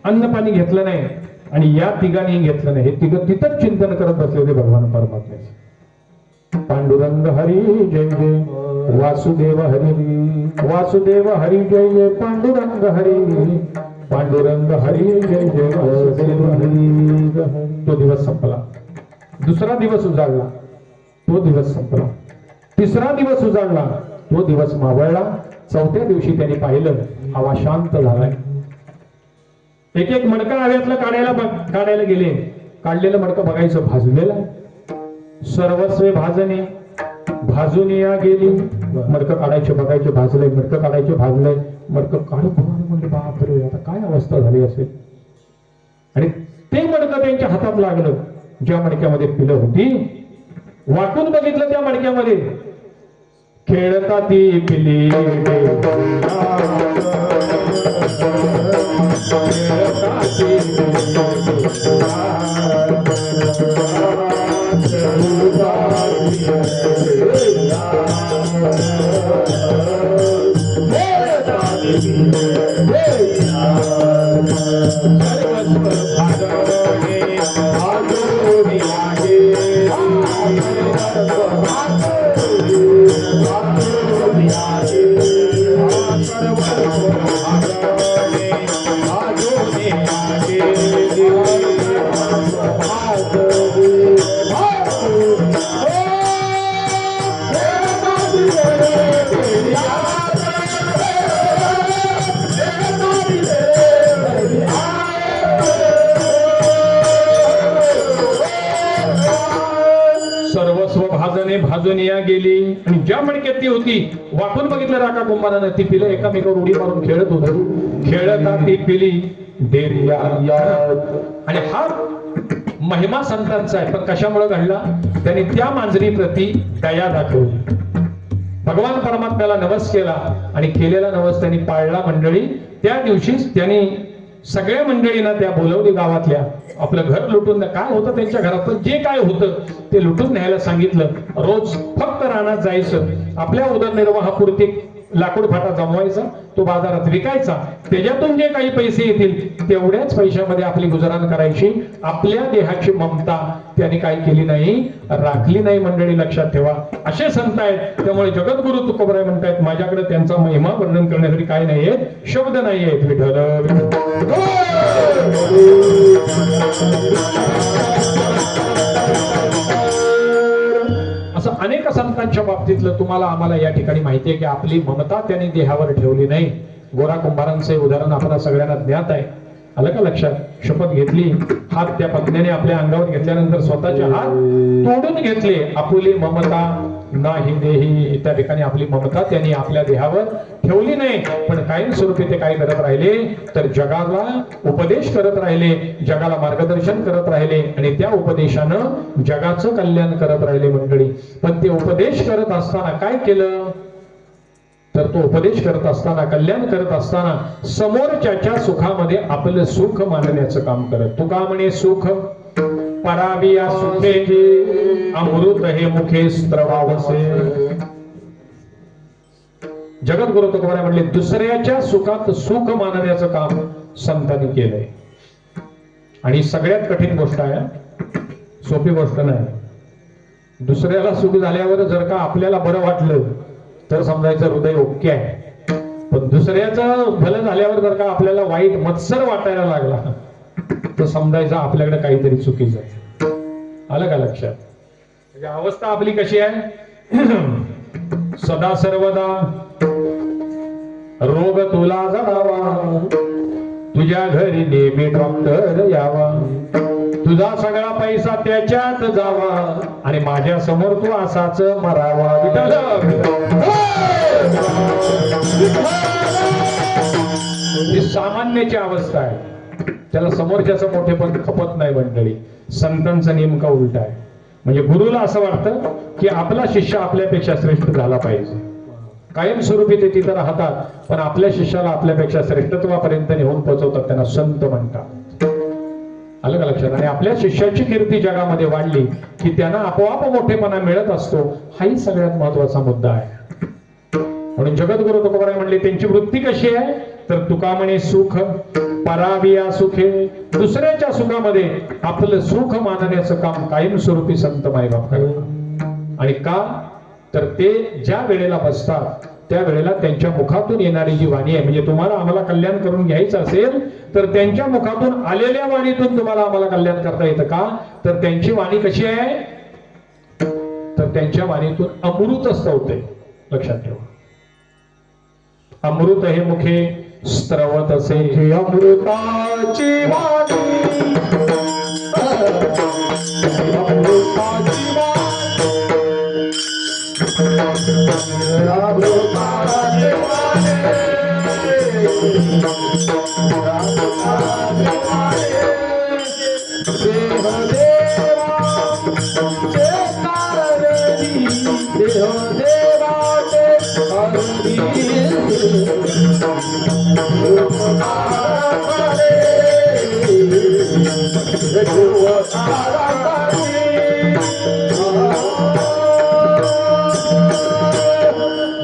अन्न पाणी घेतलं नाही आणि या तिघांनीही घेतलं नाही. हे तिघं तिथंच चिंतन करत बसले होते भगवान परमात्म्याचे. पांडुरंग हरी जय जय, वासुदेव हरी वासुदेव हरी जय जय, पांडुरंग हरी पांडुरंग हरी जय जय, वासुदेव हरी. तो दिवस संपला. दुसरा दिवस उजाडला, तो दिवस संपला. तिसरा दिवस उजाडला, तो दिवस मावळला. 4थ्या दिवशी त्यांनी पाहिलं हवा शांत झालाय. एक एक मडका हव्यातलं काढायला गेले. काढलेलं मडकं बघायचं भाजलेलं, सर्वस्वे भाजणे भाजून या गेली. मडकं काढायचे बघायचे भाजलंय, मडकं काढायचे भाजलंय, मडकं काढून म्हणजे बापरे आता काय अवस्था झाली असेल. आणि ते मडकं त्यांच्या हातात लागलं ज्या मडक्यामध्ये पिलं होती. वाटून बघितलं त्या मडक्यामध्ये खेळता ती पिली भाजून या गेली. आणि ज्या मडक्यात ती होती वाटून बघितलं राका कुंभारानं, ती पिलं एकामेकावर उडी मारून खेळत होत. खेळता ती पिली डेरिया. आणि हा महिमा संतांचा आहे, पण कशामुळे घडला? त्यांनी त्या मांजरी प्रती दया दाखवली. भगवान परमात्म्याला नवस केला आणि केलेला नवस त्यांनी पाळला. मंडळी त्या दिवशीच त्यांनी सगळ्या मंडळींना त्या बोलवली गावातल्या. आपलं घर लुटून काय होतं त्यांच्या घरातलं जे काय होतं ते लुटून न्यायला सांगितलं. रोज फक्त रानात जायचं, आपल्या उदरनिर्वाहापुरती लाकूड फाटा जमवायचा, तो बाजारात विकायचा. त्याच्यातून जे काही पैसे येतील तेवढ्याच पैशामध्ये आपली गुजराण करायची. आपल्या देहाची ममता त्यांनी काय केली नाही, राखली नाही. मंडळी लक्षात ठेवा, असे संत आहेत. त्यामुळे जगद्गुरु तुकोबराय म्हणतात माझ्याकडे त्यांचा महिमा वर्णन करण्यासाठी काय नाहीये, शब्द नाहीये. विठ्ठल असं अनेक संतांच्या बाबतीतलं तुम्हाला आम्हाला या ठिकाणी माहिती आहे की आपली ममता त्यांनी देहावर ठेवली नाही. गोरा कुंभारांचे उदाहरण आपल्या सगळ्यांना ज्ञात आहे. आलं का लक्षात? शपथ घेतली, हात त्या पत्नीने आपल्या अंगावर घेतल्यानंतर स्वतःचे हात तोडून घेतले. आपुली ममता नाही देही, त्या ठिकाणी आपली ममता त्यांनी आपल्या देहावर ठेवली नाही. पण कायमस्वरूपी ते काय करत राहिले तर जगाला उपदेश करत राहिले, जगाला मार्गदर्शन करत राहिले आणि त्या उपदेशानं जगाचं कल्याण करत राहिले. मंडळी पण ते उपदेश करत असताना काय केलं तर तो उपदेश करत असताना, कल्याण करत असताना समोरच्याच्या सुखामध्ये आपलं सुख मानण्याचं काम करत. तू का म्हणे सुख पराविया सुखे अमृत हे मुखे स्त्रवावसे. जगद्गुरु तुकोबाराय म्हणले दुसऱ्याच्या सुखात सुख मानण्याचं काम संतांनी केलंय. आणि सगळ्यात कठीण गोष्ट आहे, सोपी गोष्ट नाही. दुसऱ्याला सुख झाल्यावर जर का आपल्याला बरं वाटलं तर समजायचं हृदय ओके आहे. पण दुसऱ्याचं भलं झाल्यावर जर का आपल्याला वाईट मत्सर वाटायला लागला तर समजायचं आपल्याकडे काहीतरी चुकीचं आहे. आलं का लक्षात? म्हणजे अवस्था आपली कशी आहे? सदा सर्वदा रोग तुला जडावा, तुझ्या घरी नेहमी डॉक्टर यावा, तुझा सगळा पैसा त्याच्यात जावा आणि माझ्या समोर तू असाच मरावा. विठ्ठल ही सामान्याची अवस्था आहे. त्याला समोरच्याचं मोठेपण खपत नाही मंडळी. संतांचा नेमका उलटा आहे. म्हणजे गुरुला असं वाटतं की आपला शिष्य आपल्यापेक्षा श्रेष्ठ झाला पाहिजे. कायमस्वरूपी ते तिथं राहतात पण आपल्या शिष्याला आपल्यापेक्षा श्रेष्ठत्वापर्यंत नेऊन पोहोचवतात. त्यांना संत म्हणतात. आलं का लक्षात? आणि आपल्या शिष्याची कीर्ती जगामध्ये वाढली की त्यांना आपोआप मोठेपणा मिळत असतो. हाही सगळ्यात महत्वाचा मुद्दा आहे. म्हणून जगद्गुरु तुकोबाराय म्हणले त्यांची वृत्ती कशी आहे तर तुका म्हणे सुख पराविया सुखे, दुसऱ्याच्या सुखामध्ये आपलं सुख मानण्याचं काम कायमस्वरूपी संत मायबाप करतात. आणि का तर ते ज्या वेळेला बसतात त्या वेळेला त्यांच्या मुखातून येणारी जी वाणी आहे, म्हणजे तुम्हाला आम्हाला कल्याण करून घ्यायचं असेल तर त्यांच्या मुखातून आलेल्या वाणीतून तुम्हाला आम्हाला कल्याण करता येतं. का तर त्यांची वाणी कशी आहे तर त्यांच्या वाणीतून अमृत स्तवते. लक्षात ठेवा. अमृत हे मुखे स्त्रवत असे. अमृताची वाणी, अमृताची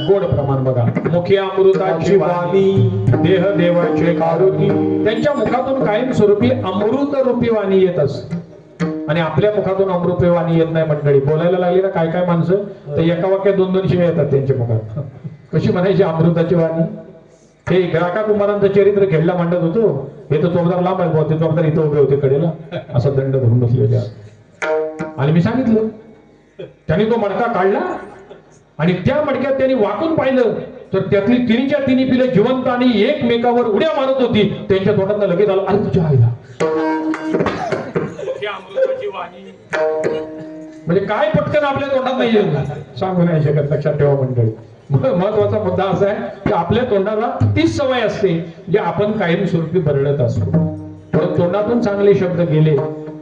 गोड प्रमाण बघा. मुखी अमृताची वाणी, देह देवाचे कारुणी. त्यांच्या मुखातून कायमस्वरूपी अमृत रूपी वाणी येत असते. आणि आपल्या मुखातून अमृत वाणी येत नाही मंडळी. बोलायला लागली ना काय काय माणसं तर एका वाक्यात दोन दोन शिव्या येतात त्यांच्या मुखात. कशी म्हणायची अमृताची वाणी? हे ग्राहका कुमारांचं चरित्र खेळला मांडत होतो. हे तर चोपदार लांब आहे, ते चोपदार इथं उभे होते कडेला असा दंड धरून बसलेले. आणि मी सांगितलं त्यांनी तो मडका काढला आणि त्या मडक्यात त्यांनी वाकून पाहिलं तर त्यातली तिन्हीच्या तिन्ही पिले जिवंत आणि एकमेकावर उड्या मारत होती. त्यांच्या तोंडात लगेच आलं अरे तुझ्या आईला. म्हणजे काय पटकन आपल्या तोंडात नाही येईल सांगू नाही शकत. लक्षात ठेवा मंडळी. महत्वाचा मुद्दा असा आहे की आपल्या तोंडाला तीच सवय असते जे आपण कायमस्वरूपी बरडत असतो. पण तोंडातून चांगले शब्द गेले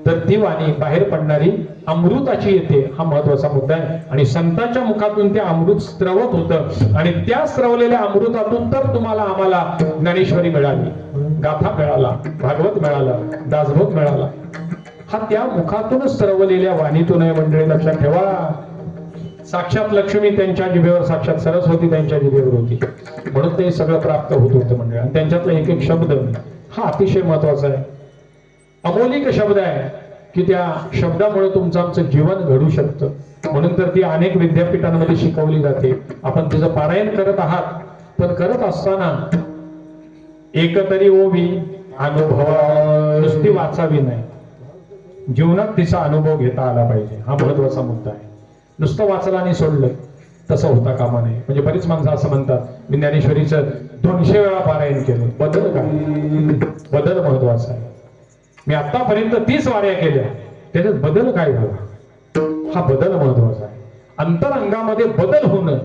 तर ती वाणी बाहेर पडणारी अमृताची येते. हा महत्वाचा मुद्दा आहे. आणि संतांच्या मुखातून ते अमृत स्त्रवत होतं आणि त्या स्त्रवलेल्या अमृतातून तर तुम्हाला आम्हाला ज्ञानेश्वरी मिळाली, गाथा मिळाला, भागवत मिळाला, दासबोध मिळाला. हा त्या मुखातून स्त्रवलेल्या वाणीतून आहे मंडळी. लक्षात ठेवा. साक्षात लक्ष्मी त्यांच्या जिभेवर, साक्षात सरस्वती त्यांच्या जिभेवर होती म्हणून ते सगळं प्राप्त होत होतं मंडळी. आणि त्यांच्यातला एक एक शब्द हा अतिशय महत्वाचा आहे. अमौलिक शब्द आहे की त्या शब्दामुळे तुमचं आमचं जीवन घडू शकतं. म्हणून तर ती अनेक विद्यापीठांमध्ये शिकवली जाते. आपण तिचं पारायण करत आहात पण करत असताना एकतरी ओवी अनुभवा, नुसती वाचावी नाही, जीवनात तिचा अनुभव घेता आला पाहिजे. हा महत्वाचा मुद्दा आहे. नुसतं वाचलं आणि सोडलं तसं होता कामा नये. म्हणजे बरीच माणसं असं म्हणतात मी ज्ञानेश्वरीचं 200 वेळा पारायण केलं. बदल काय? बदल महत्वाचा आहे. मी आतापर्यंत 30 वाऱ्या केल्या, त्याच्यात बदल काय झाला? हा बदल महत्वाचा आहे. अंतरंगामध्ये बदल होणं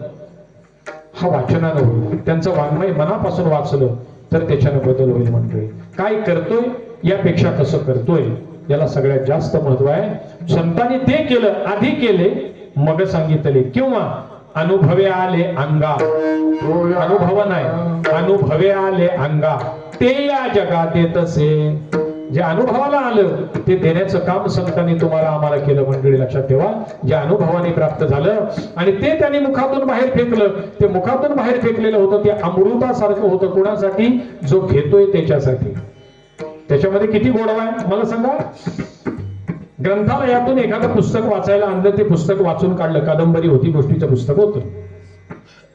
हा वाचनानं होईल. त्यांचं वाङ्मय मनापासून वाचलं तर त्याच्यानं बदल होईल मंडळी. काय करतोय यापेक्षा कसं करतोय याला सगळ्यात जास्त महत्व आहे. संतांनी ते केलं, आधी केले मग सांगितले, किंवा अनुभवे आले अंगा. अनुभव नाही, अनुभवे आले अंगा ते या जगात येतसे. जे अनुभवाला आलं ते देण्याचं काम संतांनी तुम्हाला आम्हाला केलं. मंडळी लक्षात ठेवा, जे अनुभवाने प्राप्त झालं आणि ते त्यांनी मुखातून बाहेर फेकलं, ते मुखातून बाहेर फेकलेलं होतं ते अमृतासारखं होतं. कोणासाठी? जो घेतोय त्याच्यासाठी. त्याच्यामध्ये किती गोडवा आहे मला सांगा. ग्रंथालयातून एखादं पुस्तक वाचायला आणलं, ते पुस्तक वाचून काढलं, कादंबरी होती, गोष्टीचं पुस्तक होतं,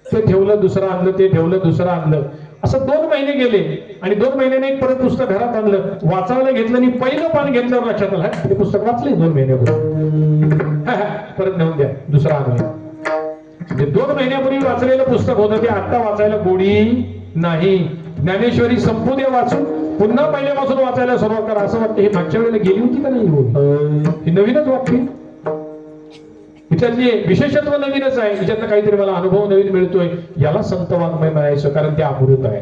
ते ठेवलं, दुसरं आणलं, ते ठेवलं, दुसरं आणलं, असं 2 महिने गेले आणि 2 महिन्याने एक परत पुस्तक घरात आणलं, वाचायला घेतलं आणि पहिलं पान घेतल्यावर लक्षात आलं ते पुस्तक वाचले 2 महिन्यापूर्वी, परत नेऊन द्या, दुसरं आणूया. जे 2 महिन्यापूर्वी वाचलेलं पुस्तक होतं ते आता वाचायला गोडी नाही. ज्ञानेश्वरी संपू दे वाचून, पुन्हा पहिल्यापासून वाचायला सुरुवात करा. असं वाटतं हे मागच्या वेळेला गेली होती का नाही, ही नवीनच वाटते. हिच्यातली विशेषत्व नवीनच आहे, हिच्यातलं काहीतरी मला अनुभव नवीन मिळतोय. याला संत वाङ्मय म्हणायचं, कारण ते अमृत आहे.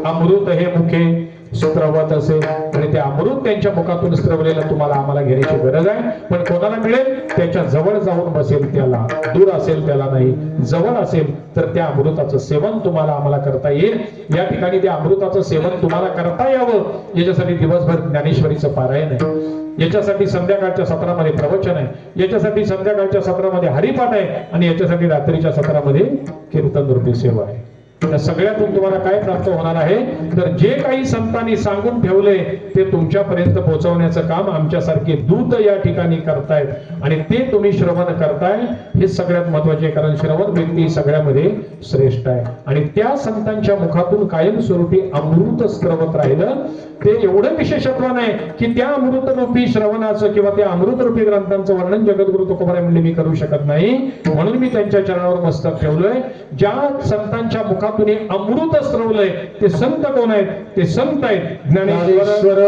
अमृत हे मुखे स्त्रवत असेल आणि ते अमृत त्यांच्या मुखातून स्त्रवलेलं तुम्हाला आम्हाला घेण्याची गरज आहे. पण कोणाला मिळेल? त्याच्या जवळ जाऊन बसेल त्याला, दूर असेल त्याला नाही. जवळ असेल तर त्या अमृताचं सेवन तुम्हाला आम्हाला करता येईल. या ठिकाणी त्या अमृताचं सेवन तुम्हाला करता यावं याच्यासाठी दिवसभर ज्ञानेश्वरीचं पारायण आहे, याच्यासाठी संध्याकाळच्या सत्रामध्ये प्रवचन आहे, याच्यासाठी संध्याकाळच्या सत्रामध्ये हरिपाठ आहे आणि याच्यासाठी रात्रीच्या सत्रामध्ये कीर्तन रूपी सेवा आहे. त्या सगळ्यातून तुम्हाला काय प्राप्त होणार आहे? तर जे काही संतांनी सांगून ठेवले ते तुमच्यापर्यंत पोहोचवण्याचं काम आमच्यासारखे दूत या ठिकाणी करतायत आणि ते तुम्ही श्रवण करताय. हे सगळ्यात महत्वाचे, कारण श्रवण व्यक्ती सगळ्यामध्ये श्रेष्ठ आहे आणि त्या संतांच्या मुखातून कायमस्वरूपी अमृत स्त्रवत राहिलं ते एवढं विशेषत्व नाही की त्या अमृतरूपी श्रवणाचं किंवा त्या अमृतरूपी ग्रंथांचं वर्णन जगद्गुरु तुकोबाराय म्हणले मी करू शकत नाही, म्हणून मी त्यांच्या चरणावर मस्तक ठेवलोय. ज्या संतांच्या मुखातून हे अमृत स्त्रवलंय ते संत कोण आहेत? ते संत आहेत ज्ञानेश्वर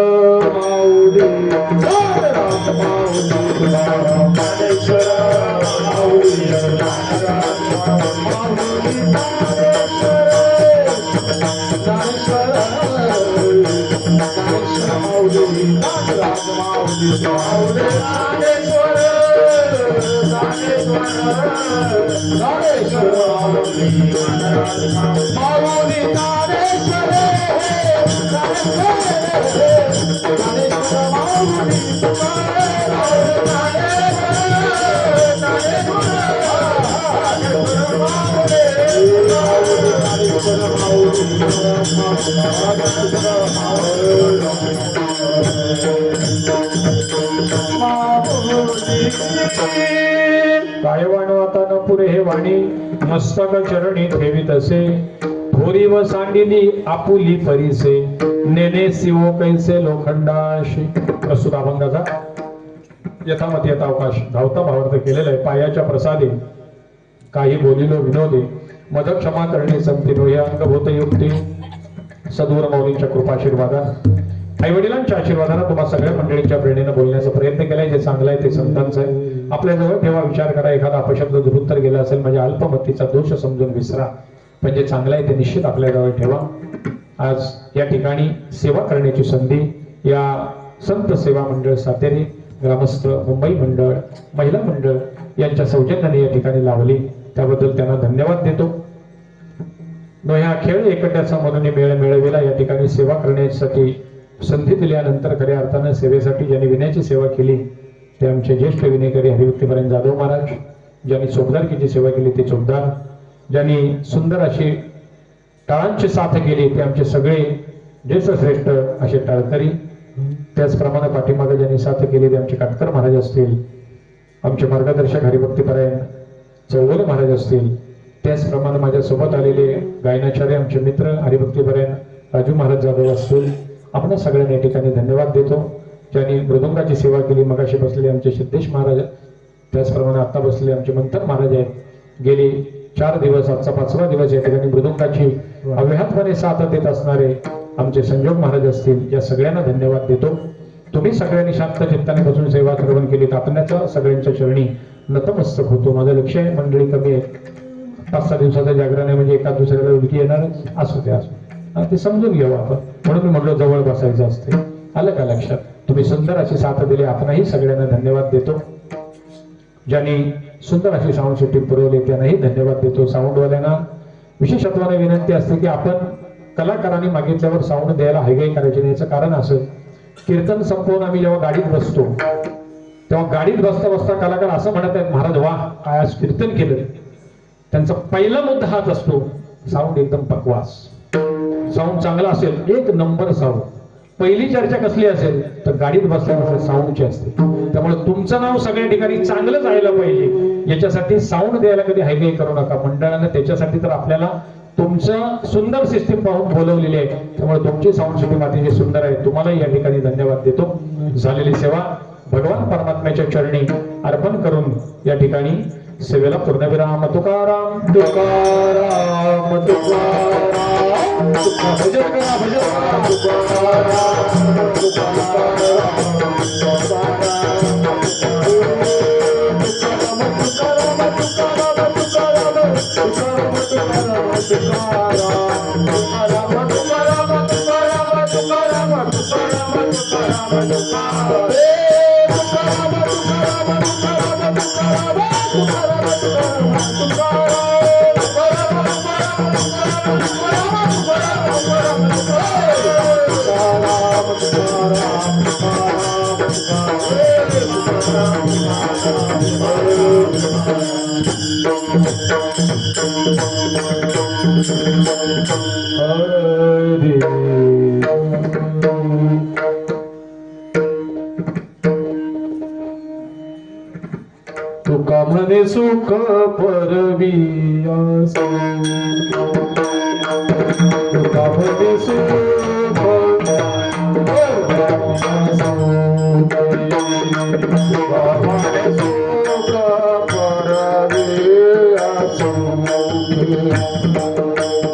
माऊली, ज्ञानराज माऊली, ज्ञानेश्वर माऊली, ज्ञानराज माऊली, ज्ञानेश्वर माऊली, ज्ञानराज माऊली, ज्ञानेश्वर ज्ञानेश्वर माऊली, ज्ञानराज माऊली, ज्ञानेश्वर काय वाणवता न पुरे हे वाणी मस्तक चरणी ठेवीत असे, थोरी व सांडिली आपुली परीसे, नेने शिवो कैसे लोखंडाशी. प्रस्तुत अभंगाचा यथामती यथावकाश धावता भावार्थ केलेला आहे. पायाच्या प्रसादे काही बोलिलो विनोदे, मद क्षमा करणे संतीनो, हे अंगभूत युक्ती सद्गुरू माऊलींच्या कृपाशीर्वादानं, आई वडिलांच्या आशीर्वादानं तुम्हा सगळ्या मंडळींच्या प्रेरणेनं बोलण्याचा प्रयत्न केलाय. जे चांगलं आहे ते संतांचं आहे. आपल्या जवळ ठेवा, विचार करा. एखादा अपशब्द दुरुत्तर गेला असेल म्हणजे अल्पमतीचा दोष समजून विसरा, पण जे चांगलं आहे ते निश्चित आपल्या जवळ ठेवा. आज या ठिकाणी सेवा करण्याची संधी या संत सेवा मंडळ सातेरी, ग्रामस्थ मुंबई मंडळ, महिला मंडळ यांच्या सौजन्याने या ठिकाणी लावली, त्याबद्दल त्यांना धन्यवाद देतो. ह्या खेळ एकट्याचा म्हणून मेळ मिळविला. या ठिकाणी सेवा करण्यासाठी संधी दिल्यानंतर खऱ्या अर्थानं सेवेसाठी ज्यांनी विनयाची सेवा केली ते आमचे ज्येष्ठ विनेकरी हरिभक्तीपरायण जाधव महाराज, ज्यांनी चोपदारकीची सेवा केली ते चोपदार, ज्यांनी सुंदर अशी टाळांची साथ केली ते आमचे सगळे ज्येष्ठ श्रेष्ठ असे टाळकरी. त्याचप्रमाणे पाठीमागे ज्यांनी साथ केली ते आमचे काटकर महाराज असतील, आमचे मार्गदर्शक हरिभक्तीपरायण चौगुले महाराज असतील, त्याचप्रमाणे माझ्या सोबत आलेले गायनाचार्य आमचे मित्र हरिभक्तीपरायण राजू महाराज जाधव असतील. आपण सगळ्यांना या ठिकाणी धन्यवाद देतो. ज्यांनी मृदुंगाची सेवा केली, मगाशी बसलेले आमचे सिद्धेश महाराज, त्याचप्रमाणे आता बसलेले आमचे मंथन महाराज आहेत. गेली 4 दिवस, आजचा 5वा दिवस या ठिकाणी मृदुंगाची अव्याहतपणे साथ देत असणारे आमचे संजोग महाराज असतील. या सगळ्यांना धन्यवाद देतो. तुम्ही सगळ्यांनी शांत चित्ताने बसून सेवा श्रवण केली, आपल्याच्या सगळ्यांच्या चरणी नतमस्तक होतो. माझं लक्ष आहे मंडळी कमी आहे, 5-6 दिवसाचं जागरण आहे म्हणजे एका दुसऱ्याला उलटी येणारच, असू ते असू, ते समजून घेऊ आपण. म्हणून मी म्हटलं जवळ बसायचं असते. आलं का लक्षात? तुम्ही सुंदर अशी साथ दिली, आपणही सगळ्यांना धन्यवाद देतो. ज्यांनी सुंदर अशी साऊंड सिस्टीम पुरवली त्यांनाही धन्यवाद देतो. साऊंडवाल्यांना विशेषत्वाने विनंती असते की आपण कलाकारांनी मागितल्यावर साऊंड द्यायला हायगाई करायची नाही. याचं कारण असं कीर्तन संपवून आम्ही जेव्हा गाडीत बसतो तेव्हा गाडीत बसता बसता कलाकार असं म्हणत आहेत, महाराज वा काय आज कीर्तन केलं. त्यांचा पहिला मुद्दा हाच असतो, साऊंड एकदम पकवास, साऊंड चांगला असेल, एक नंबर साऊंड. पहिली चर्चा कसली असेल तर गाडीत बसल्यानंतर साऊंडची असते. त्यामुळे तुमचं नाव सगळ्या ठिकाणी चांगलं जायला पाहिजे, याच्यासाठी साऊंड द्यायला कधी हायगाई करू नका. मंडळानं त्याच्यासाठी तर आपल्याला तुमचं सुंदर सिस्टीम पाहून बोलवलेली आहे. त्यामुळे तुमची साऊंड सिस्टीम अतिशय सुंदर आहे. तुम्हालाही या ठिकाणी धन्यवाद देतो. झालेली सेवा भगवान परमात्म्याच्या चरणी अर्पण करून या ठिकाणी सेवेला पूर्णविराम. तुकाराम तुकाराम तुकाराम भजन करा, भजन करा. तुका म्हणे सुख परवी असो, तुका म्हणे सुख परवी असो, तुका म्हणे सुख परवी असो,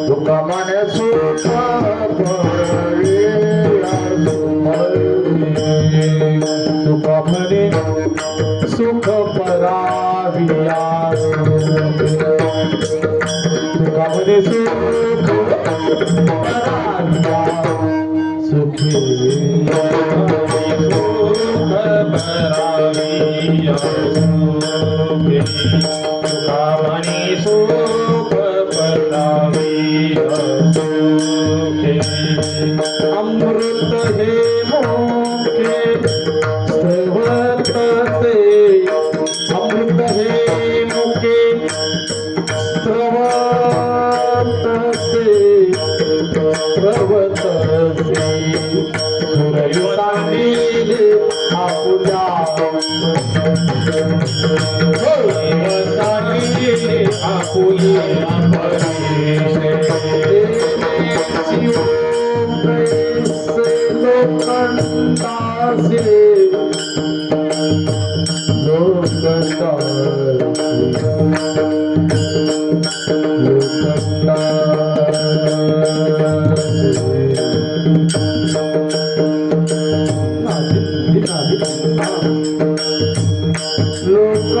तुका म्हणे सुख परवी असो, तुका म्हणे सुख पराविया तुका म्हणे सुख पराविया सुखी सुख पराविया तुका म्हणे सुख पराविया सुखी अमृत हे मोखे स्रवतसे अमृत हे मुखे स्रवतसे स्रवतसे सुरयुतांनी आपुल्या सुरयुतांनी आपुल्या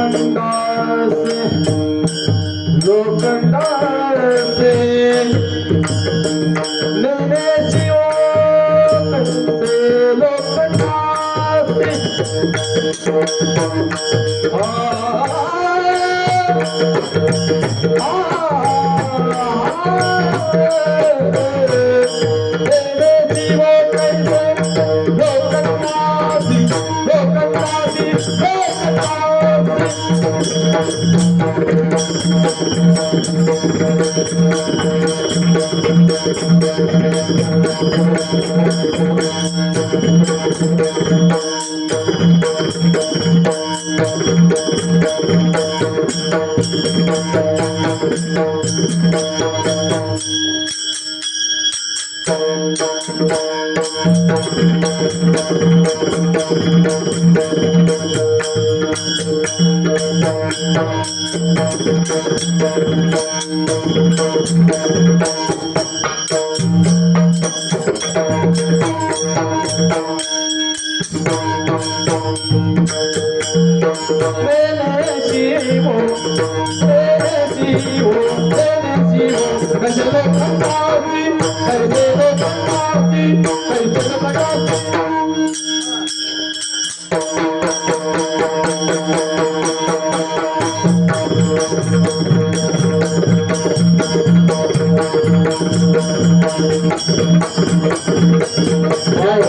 लोखंडासे लोखंडासे नैने शिवसे लोखंडासे जय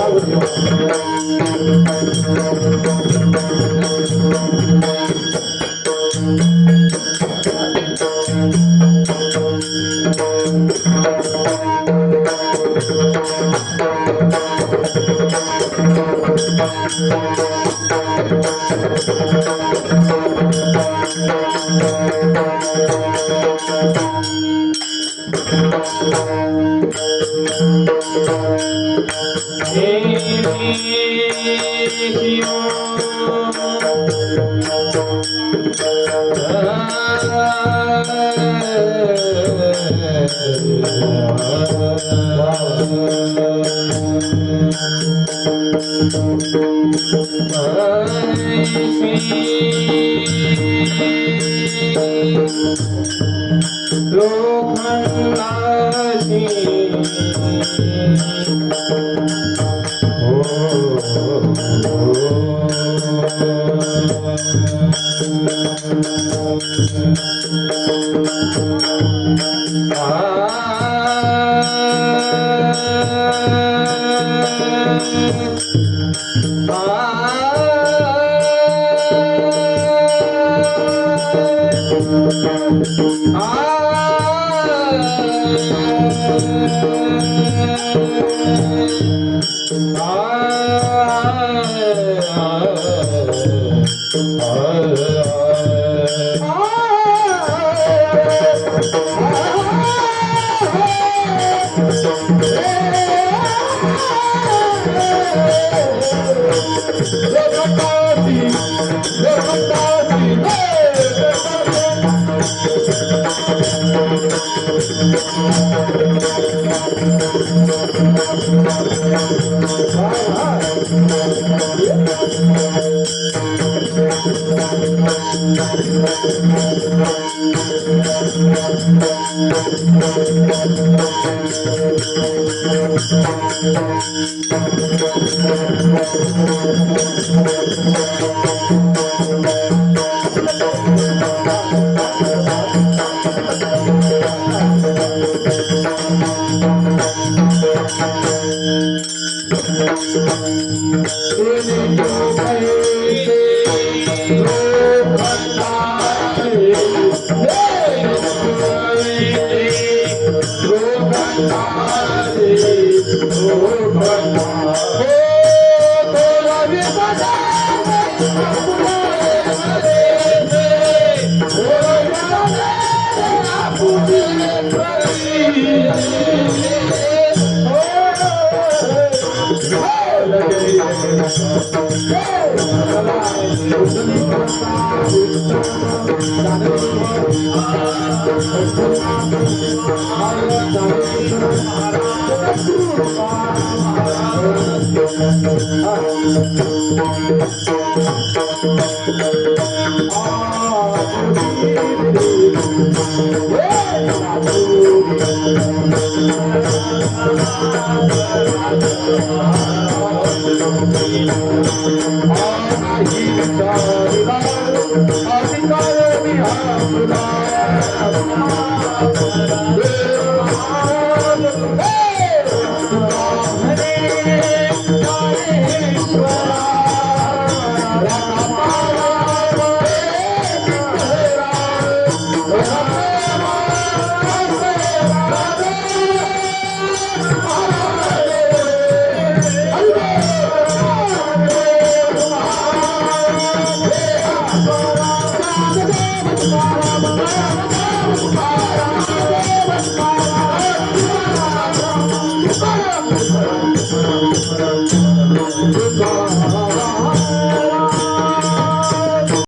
Hey!